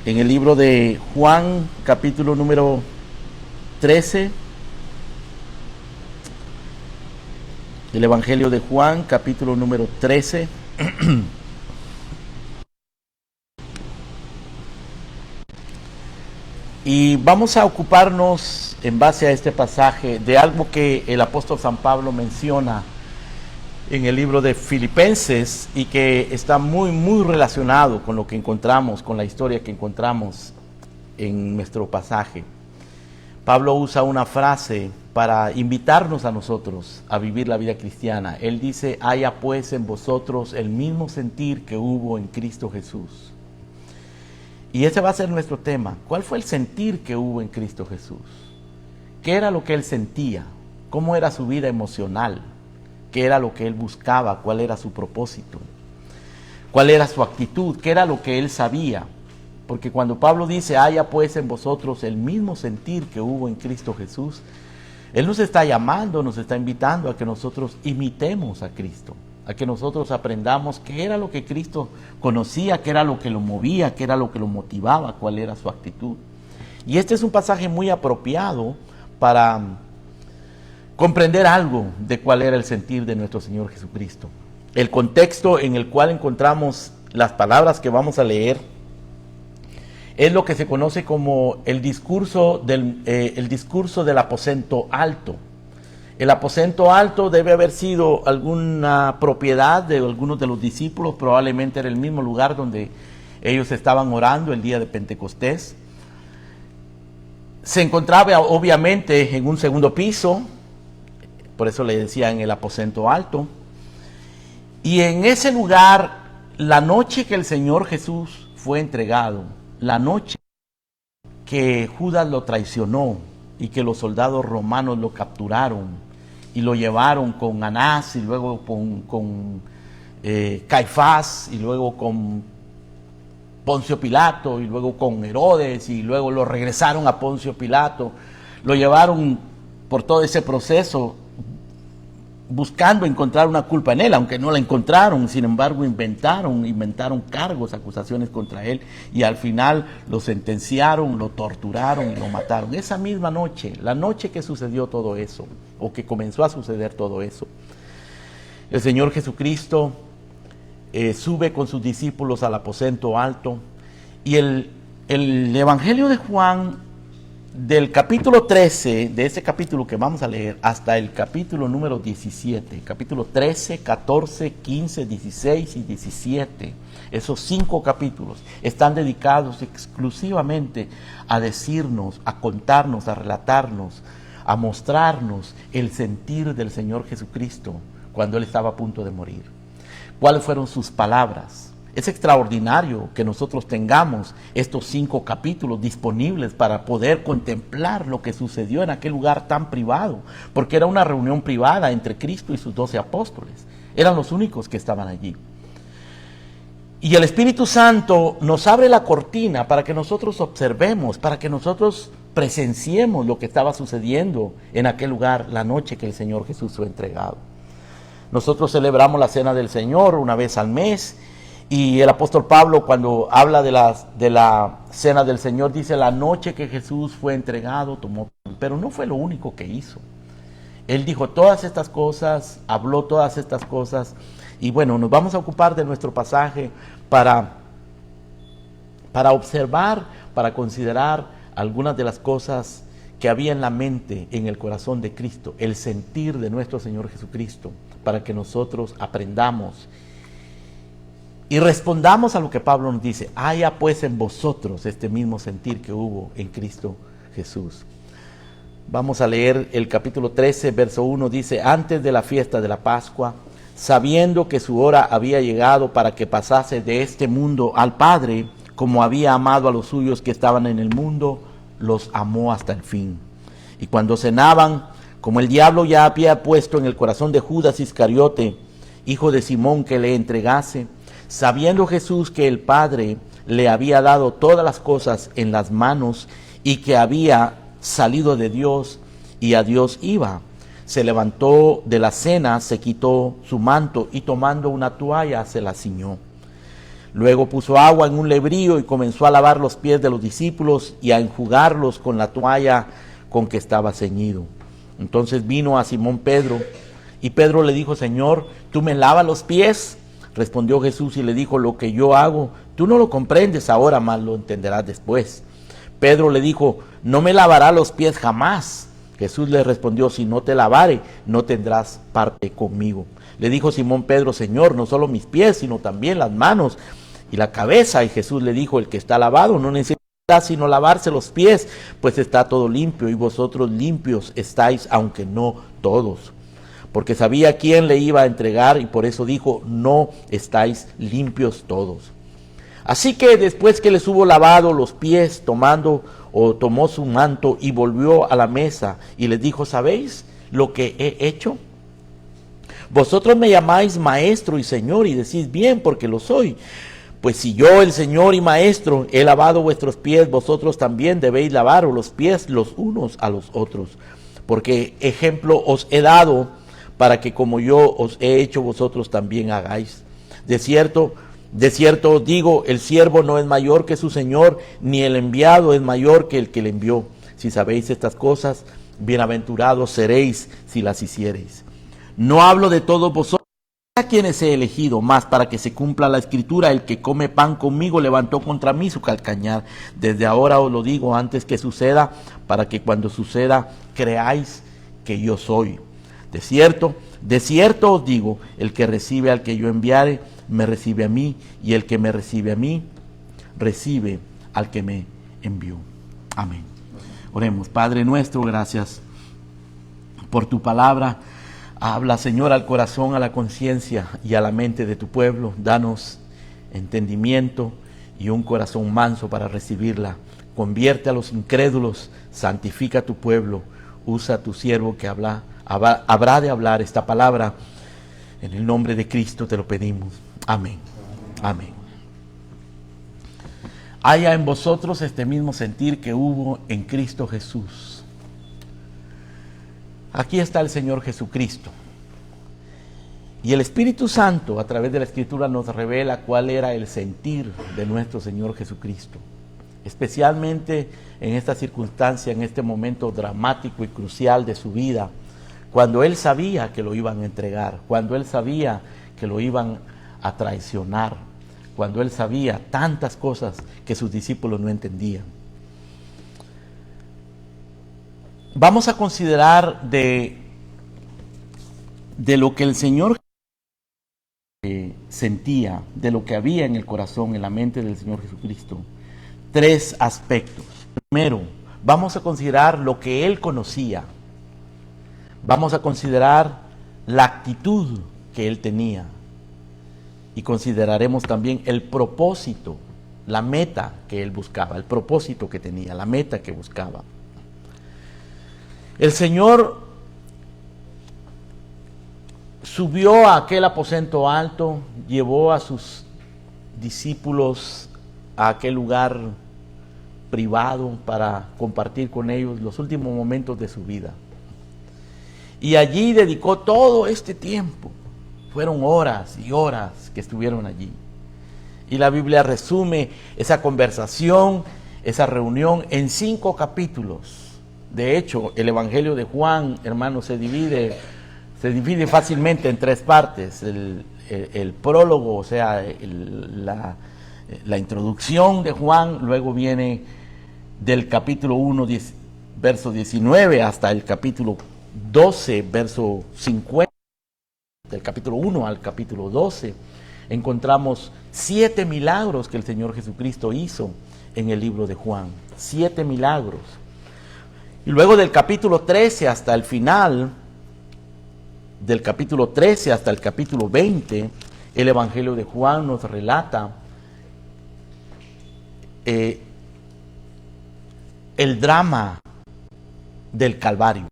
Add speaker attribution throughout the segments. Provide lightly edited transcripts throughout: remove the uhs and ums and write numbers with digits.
Speaker 1: en el libro de Juan, capítulo número 13. El Evangelio de Juan, capítulo número 13. Y vamos a ocuparnos, en base a este pasaje, de algo que el apóstol San Pablo menciona en el libro de Filipenses y que está muy relacionado con lo que encontramos, con la historia que encontramos en nuestro pasaje. Pablo usa una frase para invitarnos a nosotros a vivir la vida cristiana. Él dice: haya pues en vosotros el mismo sentir que hubo en Cristo Jesús. Y ese va a ser nuestro tema. ¿Cuál fue el sentir que hubo en Cristo Jesús? ¿Qué era lo que él sentía? ¿Cómo era su vida emocional? ¿Qué era lo que él buscaba? ¿Cuál era su propósito? ¿Cuál era su actitud? ¿Qué era lo que él sabía? Porque cuando Pablo dice: haya pues en vosotros el mismo sentir que hubo en Cristo Jesús, él nos está llamando, nos está invitando a que nosotros imitemos a Cristo, a que nosotros aprendamos qué era lo que Cristo conocía, qué era lo que lo movía, qué era lo que lo motivaba, cuál era su actitud. Y este es un pasaje muy apropiado para comprender algo de cuál era el sentir de nuestro Señor Jesucristo. El contexto en el cual encontramos las palabras que vamos a leer es lo que se conoce como el discurso del aposento alto. El aposento alto debe haber sido alguna propiedad de algunos de los discípulos, probablemente era el mismo lugar donde ellos estaban orando el día de Pentecostés. Se encontraba obviamente en un segundo piso, por eso le decían el aposento alto. Y en ese lugar, la noche que el Señor Jesús fue entregado, la noche que Judas lo traicionó y que los soldados romanos lo capturaron y lo llevaron con Anás y luego con Caifás y luego con Poncio Pilato y luego con Herodes y luego lo regresaron a Poncio Pilato, lo llevaron por todo ese proceso buscando encontrar una culpa en él, aunque no la encontraron. Sin embargo inventaron cargos, acusaciones contra él, y al final lo sentenciaron, lo torturaron y lo mataron. Esa misma noche, la noche que sucedió todo eso, o que comenzó a suceder todo eso, el Señor Jesucristo sube con sus discípulos al aposento alto, y el Evangelio de Juan, del capítulo 13, de ese capítulo que vamos a leer, hasta el capítulo número 17, capítulo 13, 14, 15, 16 y 17, esos 5 capítulos están dedicados exclusivamente a decirnos, a contarnos, a relatarnos, a mostrarnos el sentir del Señor Jesucristo cuando Él estaba a punto de morir. ¿Cuáles fueron sus palabras? Es extraordinario que nosotros tengamos estos 5 capítulos disponibles para poder contemplar lo que sucedió en aquel lugar tan privado, porque era una reunión privada entre Cristo y sus 12 apóstoles. Eran los únicos que estaban allí. Y el Espíritu Santo nos abre la cortina para que nosotros observemos, para que nosotros presenciemos lo que estaba sucediendo en aquel lugar la noche que el Señor Jesús fue entregado. Nosotros celebramos la Cena del Señor una vez al mes. Y el apóstol Pablo, cuando habla de la Cena del Señor, dice: la noche que Jesús fue entregado, tomó pan. Pero no fue lo único que hizo. Él dijo todas estas cosas, habló todas estas cosas. Y bueno, nos vamos a ocupar de nuestro pasaje para observar, para considerar algunas de las cosas que había en la mente, en el corazón de Cristo, el sentir de nuestro Señor Jesucristo, para que nosotros aprendamos y respondamos a lo que Pablo nos dice: haya pues en vosotros este mismo sentir que hubo en Cristo Jesús. Vamos a leer el capítulo 13, verso 1, dice: antes de la fiesta de la Pascua, sabiendo que su hora había llegado para que pasase de este mundo al Padre, como había amado a los suyos que estaban en el mundo, los amó hasta el fin. Y cuando cenaban, como el diablo ya había puesto en el corazón de Judas Iscariote, hijo de Simón, que le entregase, sabiendo Jesús que el Padre le había dado todas las cosas en las manos y que había salido de Dios y a Dios iba, se levantó de la cena, se quitó su manto y tomando una toalla se la ciñó. Luego puso agua en un lebrillo y comenzó a lavar los pies de los discípulos y a enjugarlos con la toalla con que estaba ceñido. Entonces vino a Simón Pedro, y Pedro le dijo: Señor, ¿tú me lavas los pies? Respondió Jesús y le dijo: lo que yo hago, tú no lo comprendes ahora, mas lo entenderás después. Pedro le dijo: no me lavará los pies jamás. Jesús le respondió: si no te lavare, no tendrás parte conmigo. Le dijo Simón Pedro: Señor, no solo mis pies, sino también las manos y la cabeza. Y Jesús le dijo: el que está lavado no necesita sino lavarse los pies, pues está todo limpio, y vosotros limpios estáis, aunque no todos. Porque sabía quién le iba a entregar, y por eso dijo: no estáis limpios todos. Así que después que les hubo lavado los pies, tomó su manto y volvió a la mesa y les dijo: ¿sabéis lo que he hecho? Vosotros me llamáis maestro y señor, y decís bien, porque lo soy. Pues si yo, el Señor y Maestro, he lavado vuestros pies, vosotros también debéis lavaros los pies los unos a los otros. Porque ejemplo os he dado, para que como yo os he hecho, vosotros también hagáis. De cierto os digo, el siervo no es mayor que su Señor, ni el enviado es mayor que el que le envió. Si sabéis estas cosas, bienaventurados seréis si las hiciereis. No hablo de todos vosotros, a quienes he elegido, más para que se cumpla la escritura: el que come pan conmigo levantó contra mí su calcañar. Desde ahora os lo digo antes que suceda, para que cuando suceda creáis que yo soy. De cierto os digo, el que recibe al que yo enviare, me recibe a mí, y el que me recibe a mí, recibe al que me envió. Amén. Oremos. Padre nuestro, gracias por tu palabra. Habla, Señor, al corazón, a la conciencia y a la mente de tu pueblo. Danos entendimiento y un corazón manso para recibirla. Convierte a los incrédulos, santifica a tu pueblo. Usa a tu siervo que habrá de hablar esta palabra. En el nombre de Cristo te lo pedimos. Amén. Amén. Haya en vosotros este mismo sentir que hubo en Cristo Jesús. Aquí está el Señor Jesucristo. Y el Espíritu Santo, a través de la Escritura, nos revela cuál era el sentir de nuestro Señor Jesucristo. Especialmente en esta circunstancia, en este momento dramático y crucial de su vida, cuando Él sabía que lo iban a entregar, cuando Él sabía que lo iban a traicionar, cuando Él sabía tantas cosas que sus discípulos no entendían. Vamos a considerar de lo que el Señor sentía, de lo que había en el corazón, en la mente del Señor Jesucristo, 3 aspectos. Primero, vamos a considerar lo que Él conocía. Vamos a considerar la actitud que Él tenía. Y consideraremos también el propósito, la meta que Él buscaba, el propósito que tenía, la meta que buscaba. El Señor subió a aquel aposento alto, llevó a sus discípulos a aquel lugar privado para compartir con ellos los últimos momentos de su vida. Y allí dedicó todo este tiempo. Fueron horas y horas que estuvieron allí. Y la Biblia resume esa conversación, esa reunión en 5 capítulos. De hecho, el Evangelio de Juan, hermanos, se divide fácilmente en 3 partes. El prólogo, o sea, la introducción de Juan, luego viene del capítulo 1, verso 19, hasta el capítulo 12, verso 50. Del capítulo 1 al capítulo 12, encontramos 7 milagros que el Señor Jesucristo hizo en el libro de Juan. 7 milagros. Y luego del capítulo 13 hasta el final, del capítulo 13 hasta el capítulo 20, el Evangelio de Juan nos relata el drama del Calvario, el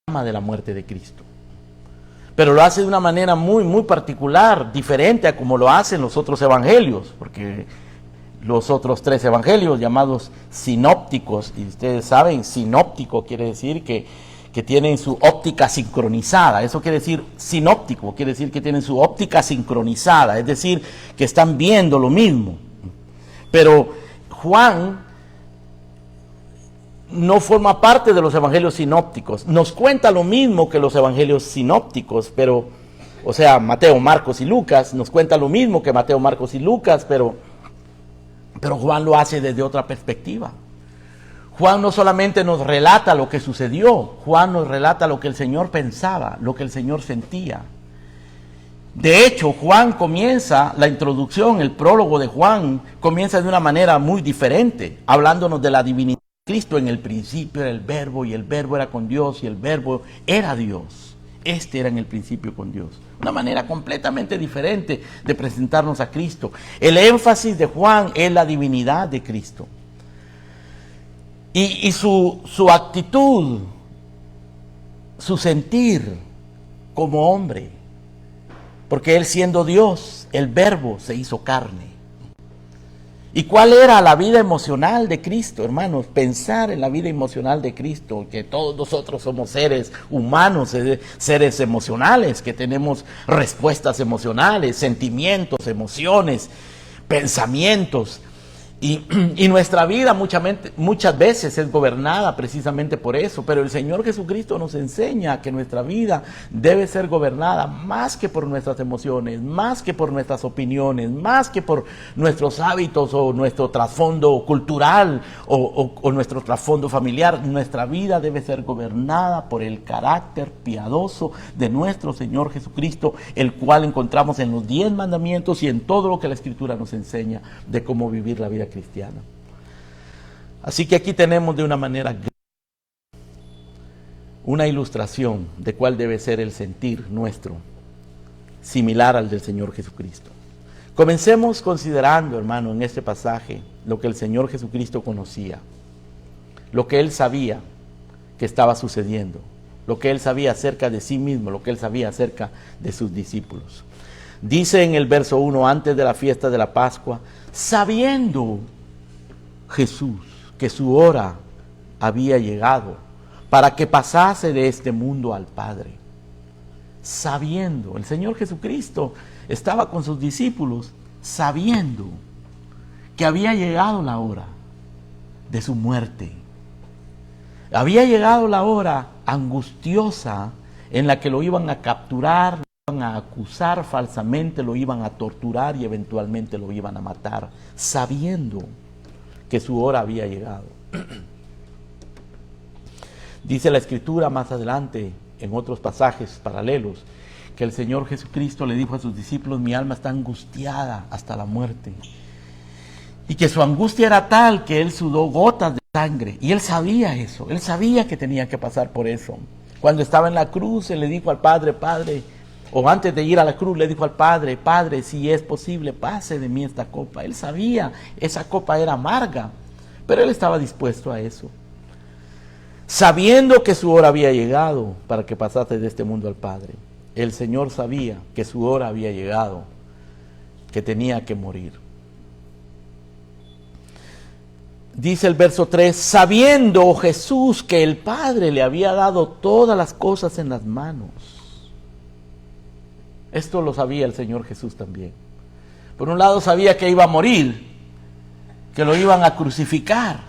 Speaker 1: drama de la muerte de Cristo. Pero lo hace de una manera muy, muy particular, diferente a como lo hacen los otros evangelios, porque los otros 3 evangelios llamados sinópticos, y ustedes saben, sinóptico quiere decir que que tienen su óptica sincronizada. Eso quiere decir sinóptico, quiere decir que tienen su óptica sincronizada, es decir, que están viendo lo mismo. Pero Juan no forma parte de los evangelios sinópticos. Nos cuenta lo mismo que los evangelios sinópticos, pero, o sea, Mateo, Marcos y Lucas, nos cuenta lo mismo que Mateo, Marcos y Lucas, pero Juan lo hace desde otra perspectiva. Juan no solamente nos relata lo que sucedió, Juan nos relata lo que el Señor pensaba, lo que el Señor sentía. De hecho, Juan comienza la introducción, el prólogo de Juan, comienza de una manera muy diferente, hablándonos de la divinidad de Cristo. En el principio era el Verbo, y el Verbo era con Dios, y el Verbo era Dios. Este era en el principio con Dios. Una manera completamente diferente de presentarnos a Cristo. El énfasis de Juan es la divinidad de Cristo. Y su actitud, su sentir como hombre, porque él siendo Dios, el Verbo se hizo carne. ¿Y cuál era la vida emocional de Cristo, hermanos? Pensar en la vida emocional de Cristo, que todos nosotros somos seres humanos, seres emocionales, que tenemos respuestas emocionales, sentimientos, emociones, pensamientos. Y nuestra vida muchas veces es gobernada precisamente por eso, pero el Señor Jesucristo nos enseña que nuestra vida debe ser gobernada más que por nuestras emociones, más que por nuestras opiniones, más que por nuestros hábitos o nuestro trasfondo cultural o nuestro trasfondo familiar. Nuestra vida debe ser gobernada por el carácter piadoso de nuestro Señor Jesucristo, el cual encontramos en los 10 mandamientos y en todo lo que la Escritura nos enseña de cómo vivir la vida cristiana. Así que aquí tenemos de una manera una ilustración de cuál debe ser el sentir nuestro, similar al del Señor Jesucristo. Comencemos considerando, hermano, en este pasaje lo que el Señor Jesucristo conocía, lo que Él sabía que estaba sucediendo, lo que Él sabía acerca de sí mismo, lo que Él sabía acerca de sus discípulos. Dice en el verso 1, antes de la fiesta de la Pascua, sabiendo Jesús que su hora había llegado para que pasase de este mundo al Padre. Sabiendo, el Señor Jesucristo estaba con sus discípulos sabiendo que había llegado la hora de su muerte. Había llegado la hora angustiosa en la que lo iban a capturar, a acusar falsamente, lo iban a torturar y eventualmente lo iban a matar, sabiendo que su hora había llegado. Dice la Escritura más adelante, en otros pasajes paralelos, que el Señor Jesucristo le dijo a sus discípulos: mi alma está angustiada hasta la muerte. Y que su angustia era tal que Él sudó gotas de sangre. Y Él sabía eso, Él sabía que tenía que pasar por eso. Cuando estaba en la cruz, Él le dijo al Padre: Padre, o antes de ir a la cruz le dijo al Padre: Padre, si es posible, pase de mí esta copa. Él sabía, esa copa era amarga, pero Él estaba dispuesto a eso. Sabiendo que su hora había llegado para que pasase de este mundo al Padre. El Señor sabía que su hora había llegado, que tenía que morir. Dice el verso 3, sabiendo Jesús que el Padre le había dado todas las cosas en las manos. Esto lo sabía el Señor Jesús también. Por un lado sabía que iba a morir, que lo iban a crucificar,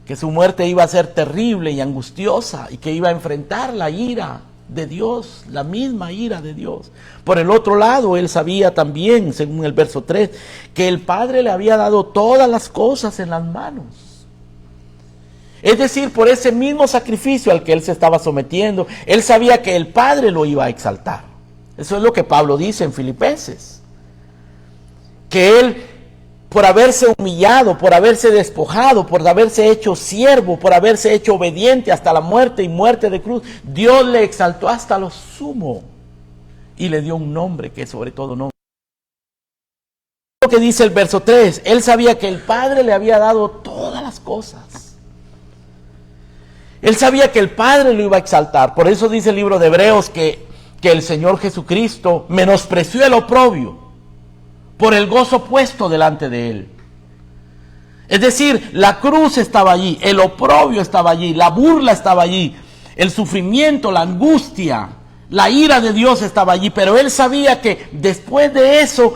Speaker 1: que su muerte iba a ser terrible y angustiosa y que iba a enfrentar la ira de Dios, la misma ira de Dios. Por el otro lado, él sabía también, según el verso 3, que el Padre le había dado todas las cosas en las manos. Es decir, por ese mismo sacrificio al que él se estaba sometiendo, él sabía que el Padre lo iba a exaltar. Eso es lo que Pablo dice en Filipenses. Que él, por haberse humillado, por haberse despojado, por haberse hecho siervo, por haberse hecho obediente hasta la muerte y muerte de cruz, Dios le exaltó hasta lo sumo y le dio un nombre que es sobre todo nombre. Lo que dice el verso 3, él sabía que el Padre le había dado todas las cosas. Él sabía que el Padre lo iba a exaltar. Por eso dice el libro de Hebreos que el Señor Jesucristo menospreció el oprobio por el gozo puesto delante de él. Es decir, la cruz estaba allí, el oprobio estaba allí, la burla estaba allí, el sufrimiento, la angustia, la ira de Dios estaba allí, pero él sabía que después de eso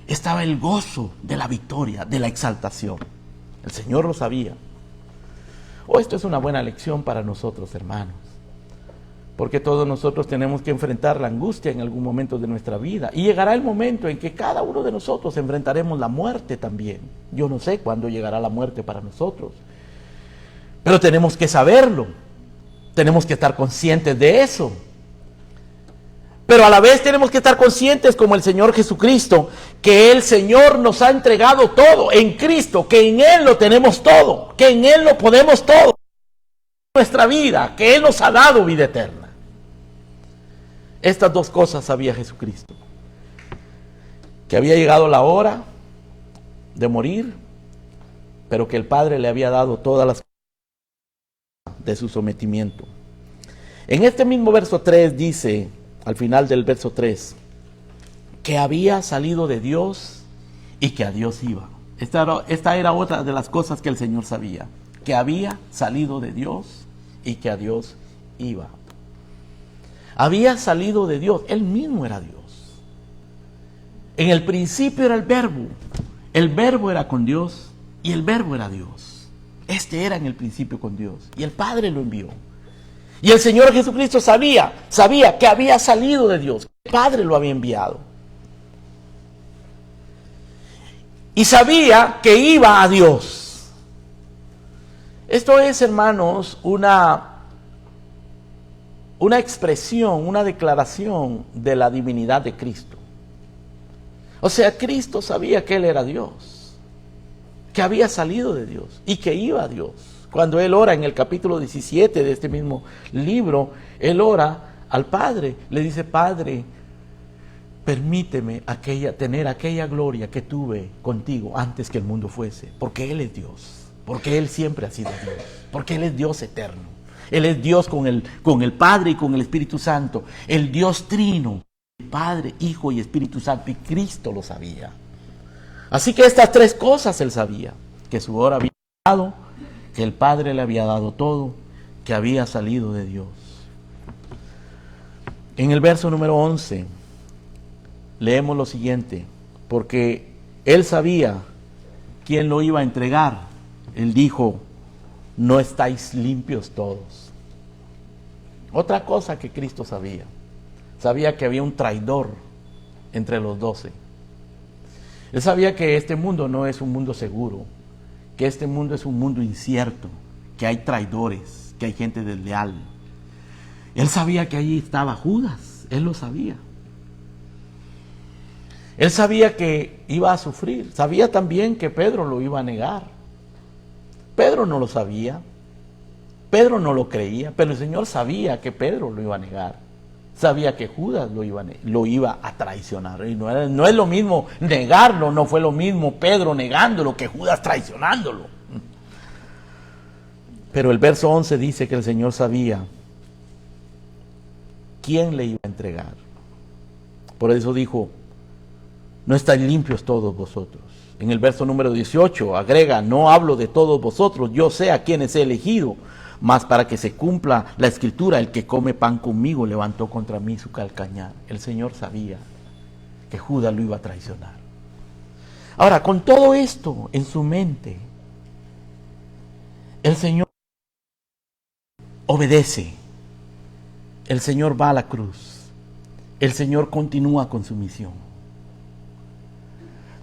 Speaker 1: estaba el gozo de la victoria, de la exaltación. El Señor lo sabía. Esto es una buena lección para nosotros, hermanos, porque todos nosotros tenemos que enfrentar la angustia en algún momento de nuestra vida, y llegará el momento en que cada uno de nosotros enfrentaremos la muerte también. Yo no sé cuándo llegará la muerte para nosotros, pero tenemos que saberlo, tenemos que estar conscientes de eso. Pero a la vez tenemos que estar conscientes, como el Señor Jesucristo, que el Señor nos ha entregado todo en Cristo, que en Él lo tenemos todo, que en Él lo podemos todo, nuestra vida, que Él nos ha dado vida eterna. Estas dos cosas sabía Jesucristo: que había llegado la hora de morir, pero que el Padre le había dado todas las cosas de su sometimiento. En este mismo verso 3 dice, al final del verso 3, que había salido de Dios y que a Dios iba. Esta era otra de las cosas que el Señor sabía, que había salido de Dios y que a Dios iba. Había salido de Dios, Él mismo era Dios. En el principio era el verbo era con Dios y el verbo era Dios. Este era en el principio con Dios y el Padre lo envió. Y el Señor Jesucristo sabía que había salido de Dios, que el Padre lo había enviado. Y sabía que iba a Dios. Esto es, hermanos, una expresión, una declaración de la divinidad de Cristo. O sea, Cristo sabía que Él era Dios, que había salido de Dios y que iba a Dios. Cuando Él ora en el capítulo 17 de este mismo libro, Él ora al Padre, le dice: Padre, permíteme tener aquella gloria que tuve contigo antes que el mundo fuese, porque Él es Dios, porque Él siempre ha sido Dios, porque Él es Dios eterno. Él es Dios con el Padre y con el Espíritu Santo, el Dios trino, Padre, Hijo y Espíritu Santo, y Cristo lo sabía. Así que estas tres cosas Él sabía: que su hora había llegado, que el Padre le había dado todo, que había salido de Dios. En el verso número 11 leemos lo siguiente: porque Él sabía quién lo iba a entregar. Él dijo: no estáis limpios todos. Otra cosa que Cristo sabía que había un traidor entre los 12. Él sabía que este mundo no es un mundo seguro, que este mundo es un mundo incierto, que hay traidores, que hay gente desleal. Él sabía que allí estaba Judas, Él lo sabía. Él sabía que iba a sufrir, sabía también que Pedro lo iba a negar. Pedro no lo sabía, Pedro no lo creía, pero el Señor sabía que Pedro lo iba a negar. Sabía que Judas lo iba a traicionar. Y no es lo mismo negarlo, no fue lo mismo Pedro negándolo que Judas traicionándolo. Pero el verso 11 dice que el Señor sabía quién le iba a entregar. Por eso dijo: no estáis limpios todos vosotros. En el verso número 18 agrega: no hablo de todos vosotros, yo sé a quienes he elegido, mas para que se cumpla la escritura, el que come pan conmigo levantó contra mí su calcañar. El Señor sabía que Judas lo iba a traicionar. Ahora, con todo esto en su mente, el Señor obedece. El Señor va a la cruz. El Señor continúa con su misión.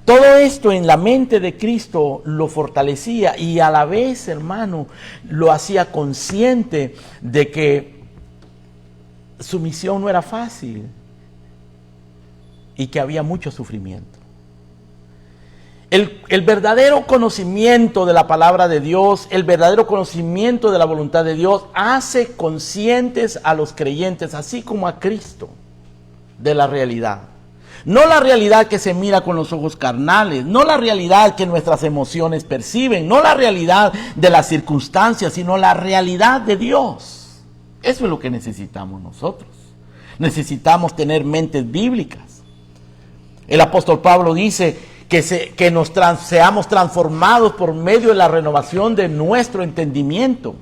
Speaker 1: Todo esto en la mente de Cristo lo fortalecía y a la vez, hermano, lo hacía consciente de que su misión no era fácil y que había mucho sufrimiento. El verdadero conocimiento de la palabra de Dios, el verdadero conocimiento de la voluntad de Dios, hace conscientes a los creyentes, así como a Cristo, de la realidad. No la realidad que se mira con los ojos carnales, no la realidad que nuestras emociones perciben, no la realidad de las circunstancias, sino la realidad de Dios. Eso es lo que necesitamos nosotros. Necesitamos tener mentes bíblicas. El apóstol Pablo dice que seamos transformados por medio de la renovación de nuestro entendimiento.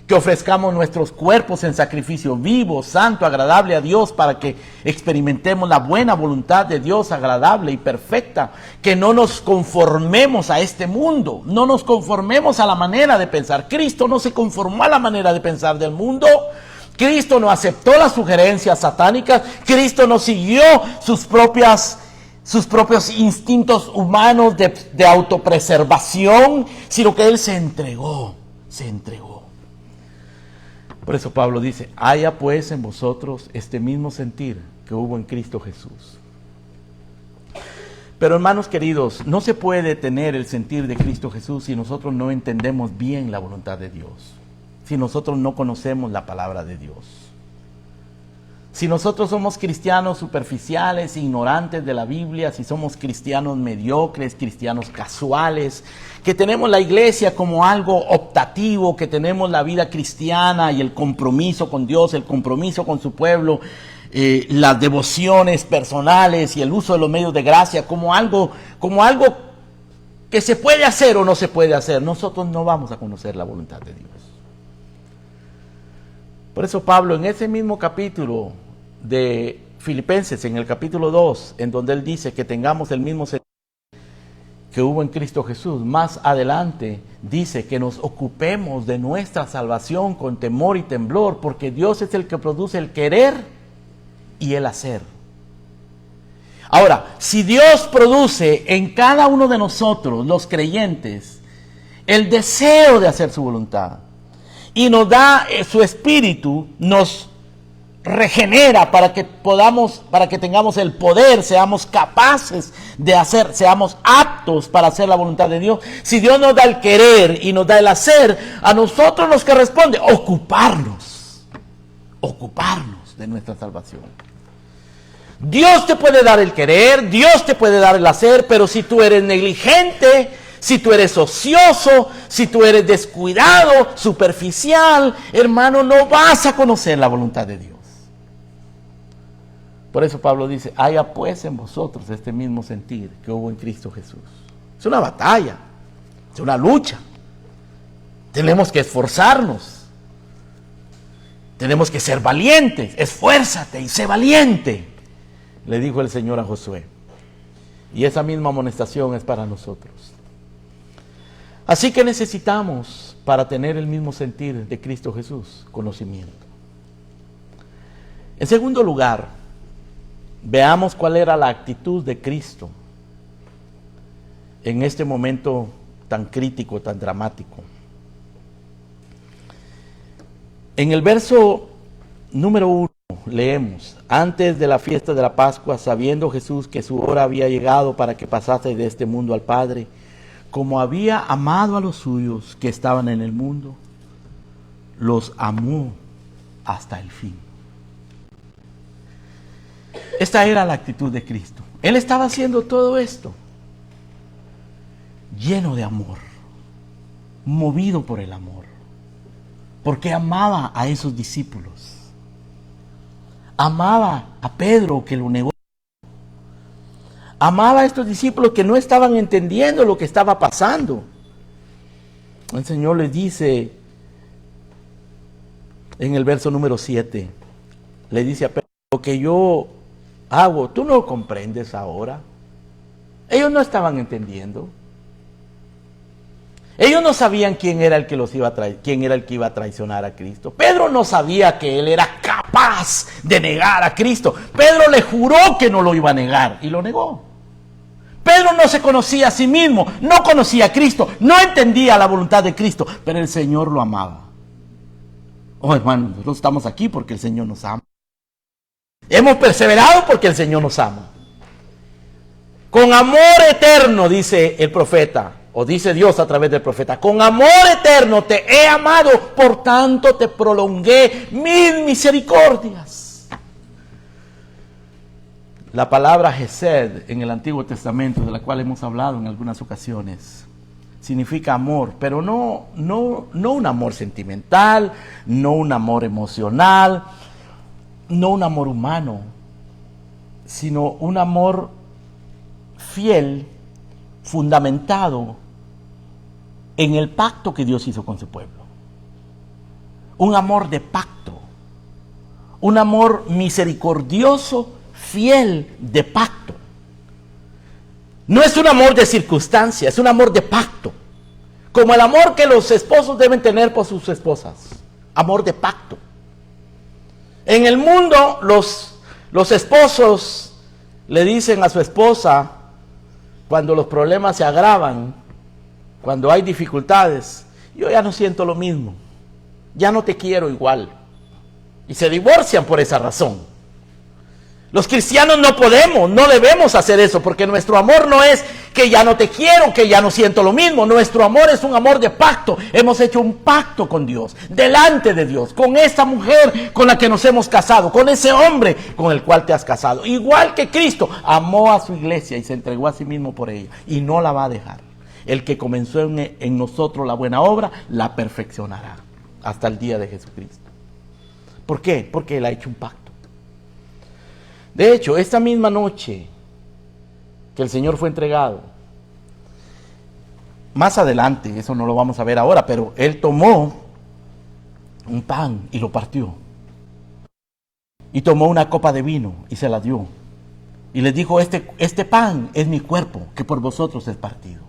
Speaker 1: que ofrezcamos nuestros cuerpos en sacrificio vivo, santo, agradable a Dios, para que experimentemos la buena voluntad de Dios, agradable y perfecta, que no nos conformemos a este mundo, no nos conformemos a la manera de pensar. Cristo no se conformó a la manera de pensar del mundo. Cristo no aceptó las sugerencias satánicas. Cristo no siguió sus propios instintos humanos de autopreservación, sino que Él se entregó. Por eso Pablo dice, haya pues en vosotros este mismo sentir que hubo en Cristo Jesús. Pero hermanos queridos, no se puede tener el sentir de Cristo Jesús si nosotros no entendemos bien la voluntad de Dios, si nosotros no conocemos la palabra de Dios. Si nosotros somos cristianos superficiales, ignorantes de la Biblia, si somos cristianos mediocres, cristianos casuales, que tenemos la iglesia como algo optativo, que tenemos la vida cristiana y el compromiso con Dios, el compromiso con su pueblo, las devociones personales y el uso de los medios de gracia como algo que se puede hacer o no se puede hacer, nosotros no vamos a conocer la voluntad de Dios. Por eso Pablo en ese mismo capítulo de Filipenses, en el capítulo 2, en donde él dice que tengamos el mismo sentir que hubo en Cristo Jesús, más adelante dice que nos ocupemos de nuestra salvación con temor y temblor, porque Dios es el que produce el querer y el hacer. Ahora, si Dios produce en cada uno de nosotros, los creyentes, el deseo de hacer su voluntad, y nos da su espíritu, nos regenera para que tengamos el poder, seamos capaces de hacer, seamos aptos para hacer la voluntad de Dios. Si Dios nos da el querer y nos da el hacer, a nosotros nos corresponde ocuparnos de nuestra salvación. Dios te puede dar el querer, Dios te puede dar el hacer, pero si tú eres negligente, si tú eres ocioso, si tú eres descuidado, superficial, hermano, no vas a conocer la voluntad de Dios. Por eso Pablo dice, haya pues en vosotros este mismo sentir que hubo en Cristo Jesús. Es una batalla, es una lucha. Tenemos que esforzarnos. Tenemos que ser valientes. Esfuérzate y sé valiente, le dijo el Señor a Josué. Y esa misma amonestación es para nosotros. Así que necesitamos, para tener el mismo sentir de Cristo Jesús, conocimiento. En segundo lugar, veamos cuál era la actitud de Cristo en este momento tan crítico, tan dramático. En el verso número 1 leemos, antes de la fiesta de la Pascua, sabiendo Jesús que su hora había llegado para que pasase de este mundo al Padre, como había amado a los suyos que estaban en el mundo, los amó hasta el fin. Esta era la actitud de Cristo. Él estaba haciendo todo esto lleno de amor, movido por el amor, porque amaba a esos discípulos. Amaba a Pedro, que lo negó. Amaba a estos discípulos que no estaban entendiendo lo que estaba pasando. El Señor les dice en el verso número 7, le dice a Pedro, lo que yo hago, tú no comprendes ahora. Ellos no estaban entendiendo. Ellos no sabían quién era el que los iba a quién era el que iba a traicionar a Cristo. Pedro no sabía que él era capaz de negar a Cristo. Pedro le juró que no lo iba a negar y lo negó. Pedro no se conocía a sí mismo, no conocía a Cristo, no entendía la voluntad de Cristo, pero el Señor lo amaba. Oh, hermanos, nosotros estamos aquí porque el Señor nos ama. Hemos perseverado porque el Señor nos ama. Con amor eterno, dice el profeta, o dice Dios a través del profeta, con amor eterno te he amado, por tanto te prolongué mis misericordias. La palabra Hesed en el Antiguo Testamento, de la cual hemos hablado en algunas ocasiones, significa amor, pero no un amor sentimental, no un amor emocional, no un amor humano, sino un amor fiel, fundamentado en el pacto que Dios hizo con su pueblo. un amor de pacto, un amor misericordioso, fiel de pacto. No es un amor de circunstancia, es un amor de pacto. Como el amor que los esposos deben tener por sus esposas. Amor de pacto. En el mundo los esposos le dicen a su esposa, cuando los problemas se agravan, cuando hay dificultades, yo ya no siento lo mismo, ya no te quiero igual. Y se divorcian por esa razón. Los cristianos no podemos, no debemos hacer eso, porque nuestro amor no es que ya no te quiero, que ya no siento lo mismo. Nuestro amor es un amor de pacto. Hemos hecho un pacto con Dios, delante de Dios, con esta mujer con la que nos hemos casado, con ese hombre con el cual te has casado. Igual que Cristo amó a su iglesia y se entregó a sí mismo por ella, y no la va a dejar. El que comenzó en nosotros la buena obra, la perfeccionará hasta el día de Jesucristo. ¿Por qué? Porque Él ha hecho un pacto. De hecho, esta misma noche que el Señor fue entregado, más adelante, eso no lo vamos a ver ahora, pero Él tomó un pan y lo partió. Y tomó una copa de vino y se la dio. Y les dijo, este pan es mi cuerpo, que por vosotros es partido.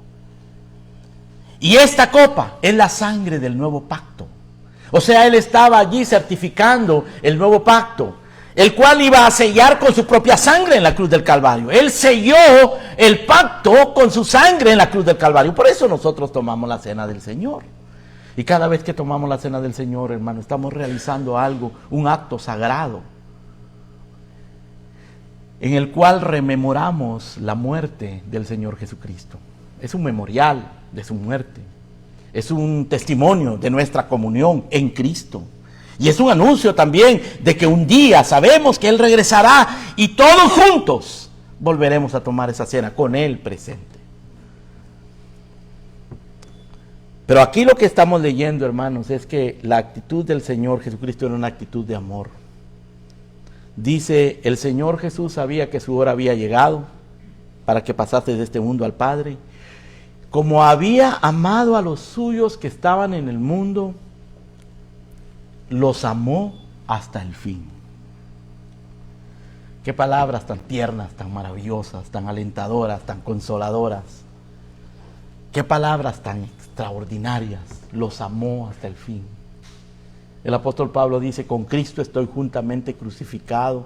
Speaker 1: Y esta copa es la sangre del nuevo pacto. O sea, Él estaba allí certificando el nuevo pacto, el cual iba a sellar con su propia sangre en la cruz del Calvario. Él selló el pacto con su sangre en la cruz del Calvario. Por eso nosotros tomamos la cena del Señor. Y cada vez que tomamos la cena del Señor, hermano, estamos realizando algo, un acto sagrado, en el cual rememoramos la muerte del Señor Jesucristo. Es un memorial de su muerte. Es un testimonio de nuestra comunión en Cristo. Y es un anuncio también de que un día sabemos que Él regresará y todos juntos volveremos a tomar esa cena con Él presente. Pero aquí lo que estamos leyendo, hermanos, es que la actitud del Señor Jesucristo era una actitud de amor. Dice, el Señor Jesús sabía que su hora había llegado para que pasase de este mundo al Padre. Como había amado a los suyos que estaban en el mundo, los amó hasta el fin. Qué palabras tan tiernas, tan maravillosas, tan alentadoras, tan consoladoras. Qué palabras tan extraordinarias. Los amó hasta el fin. El apóstol Pablo dice, con Cristo estoy juntamente crucificado,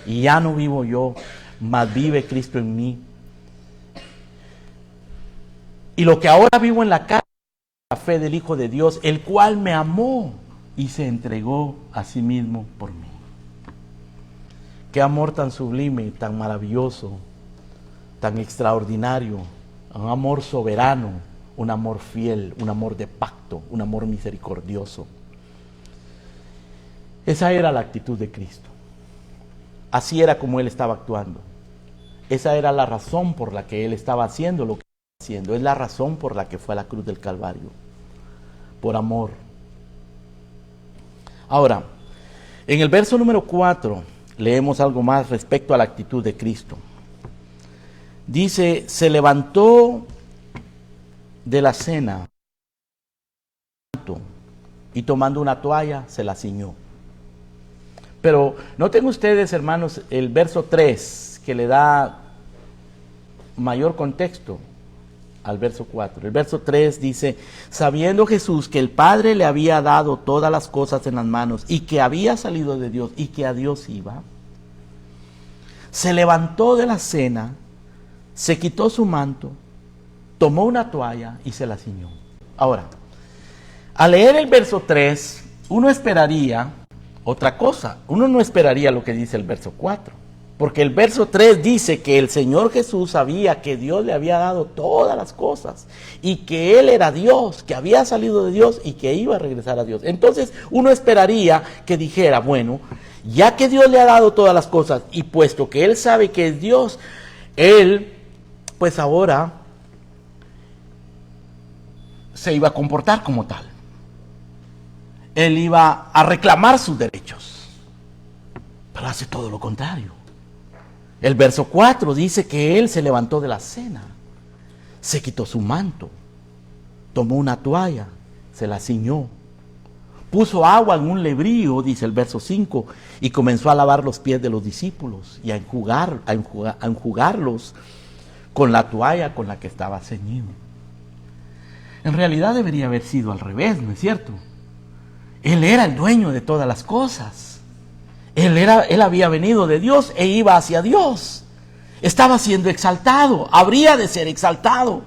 Speaker 1: y ya no vivo yo, mas vive Cristo en mí. Y lo que ahora vivo en la carne, la fe del Hijo de Dios, el cual me amó y se entregó a sí mismo por mí. Qué amor tan sublime, tan maravilloso, tan extraordinario, un amor soberano, un amor fiel, un amor de pacto, un amor misericordioso. Esa era la actitud de Cristo. Así era como Él estaba actuando. Esa era la razón por la que Él estaba haciendo lo que estaba haciendo. Es la razón por la que fue a la cruz del Calvario. Por amor. Ahora, en el verso número 4 leemos algo más respecto a la actitud de Cristo. Dice, se levantó de la cena y tomando una toalla se la ciñó. Pero noten ustedes, hermanos, el verso 3 que le da mayor contexto al verso 4. El verso 3 dice, sabiendo Jesús que el Padre le había dado todas las cosas en las manos y que había salido de Dios y que a Dios iba, se levantó de la cena, se quitó su manto, tomó una toalla y se la ciñó. Ahora, al leer el verso 3, uno esperaría otra cosa. Uno no esperaría lo que dice el verso 4. Porque el verso 3 dice que el Señor Jesús sabía que Dios le había dado todas las cosas y que Él era Dios, que había salido de Dios y que iba a regresar a Dios. Entonces uno esperaría que dijera, bueno, ya que Dios le ha dado todas las cosas y puesto que Él sabe que es Dios, Él pues ahora se iba a comportar como tal. Él iba a reclamar sus derechos, pero hace todo lo contrario. El verso 4 dice que Él se levantó de la cena, se quitó su manto, tomó una toalla, se la ciñó. puso agua en un lebrío, dice el verso 5, y comenzó a lavar los pies de los discípulos y a enjugarlos con la toalla con la que estaba ceñido. En realidad debería haber sido al revés, ¿no es cierto? Él era el dueño de todas las cosas. Él había venido de Dios e iba hacia Dios. Estaba siendo exaltado, habría de ser exaltado.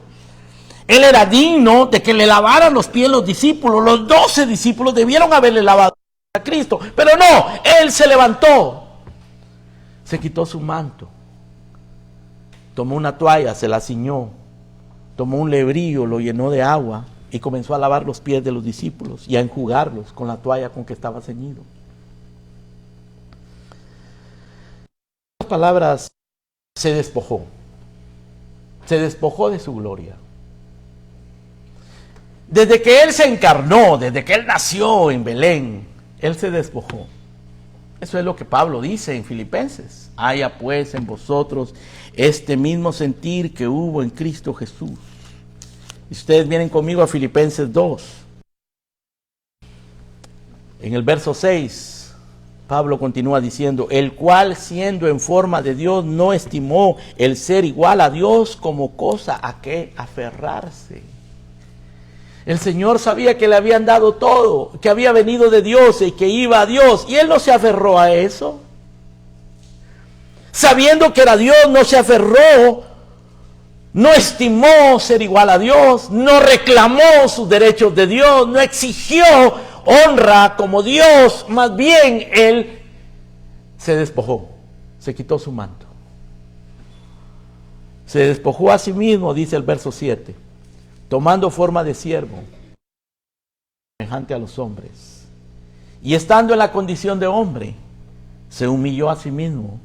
Speaker 1: Él era digno de que le lavaran los pies los discípulos. Los 12 discípulos debieron haberle lavado a Cristo, pero no, él se levantó, se quitó su manto, tomó una toalla, se la ciñó, tomó un lebrillo, lo llenó de agua y comenzó a lavar los pies de los discípulos y a enjugarlos con la toalla con que estaba ceñido. En otras palabras, se despojó de su gloria. Desde que Él se encarnó, desde que Él nació en Belén, Él se despojó. Eso es lo que Pablo dice en Filipenses. Haya pues en vosotros este mismo sentir que hubo en Cristo Jesús. Y ustedes vienen conmigo a Filipenses 2. En el verso 6, Pablo continúa diciendo, el cual siendo en forma de Dios no estimó el ser igual a Dios como cosa a que aferrarse. El Señor sabía que le habían dado todo, que había venido de Dios y que iba a Dios, y Él no se aferró a eso. Sabiendo que era Dios, no se aferró, no estimó ser igual a Dios, no reclamó sus derechos de Dios, no exigió honra como Dios, más bien Él se despojó, se quitó su manto. Se despojó a sí mismo, dice el verso 7, tomando forma de siervo, semejante a los hombres. Y estando en la condición de hombre, se humilló a sí mismo,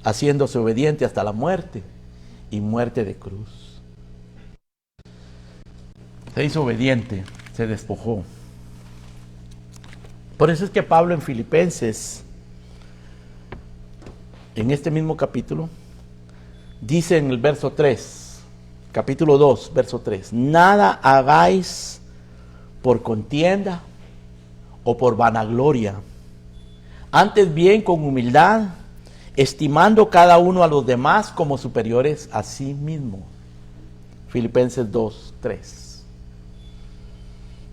Speaker 1: haciéndose obediente hasta la muerte y muerte de cruz. Se hizo obediente, se despojó. Por eso es que Pablo en Filipenses, en este mismo capítulo, dice en el verso 3, capítulo 2, verso 3, nada hagáis por contienda o por vanagloria, antes bien con humildad, estimando cada uno a los demás como superiores a sí mismo. Filipenses 2, 3.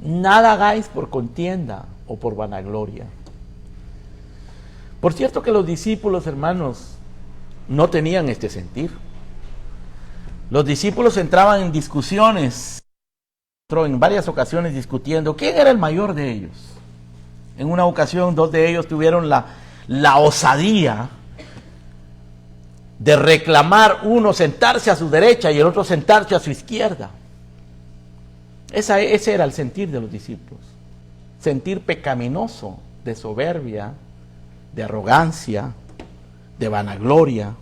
Speaker 1: Nada hagáis por contienda o por vanagloria. Por cierto que los discípulos, hermanos, no tenían este sentir. Los discípulos entraban en discusiones, en varias ocasiones discutiendo quién era el mayor de ellos. En una ocasión, 2 de ellos tuvieron la osadía de reclamar, uno sentarse a su derecha y el otro sentarse a su izquierda. Ese era el sentir de los discípulos. Sentir pecaminoso, de soberbia, de arrogancia, de vanagloria,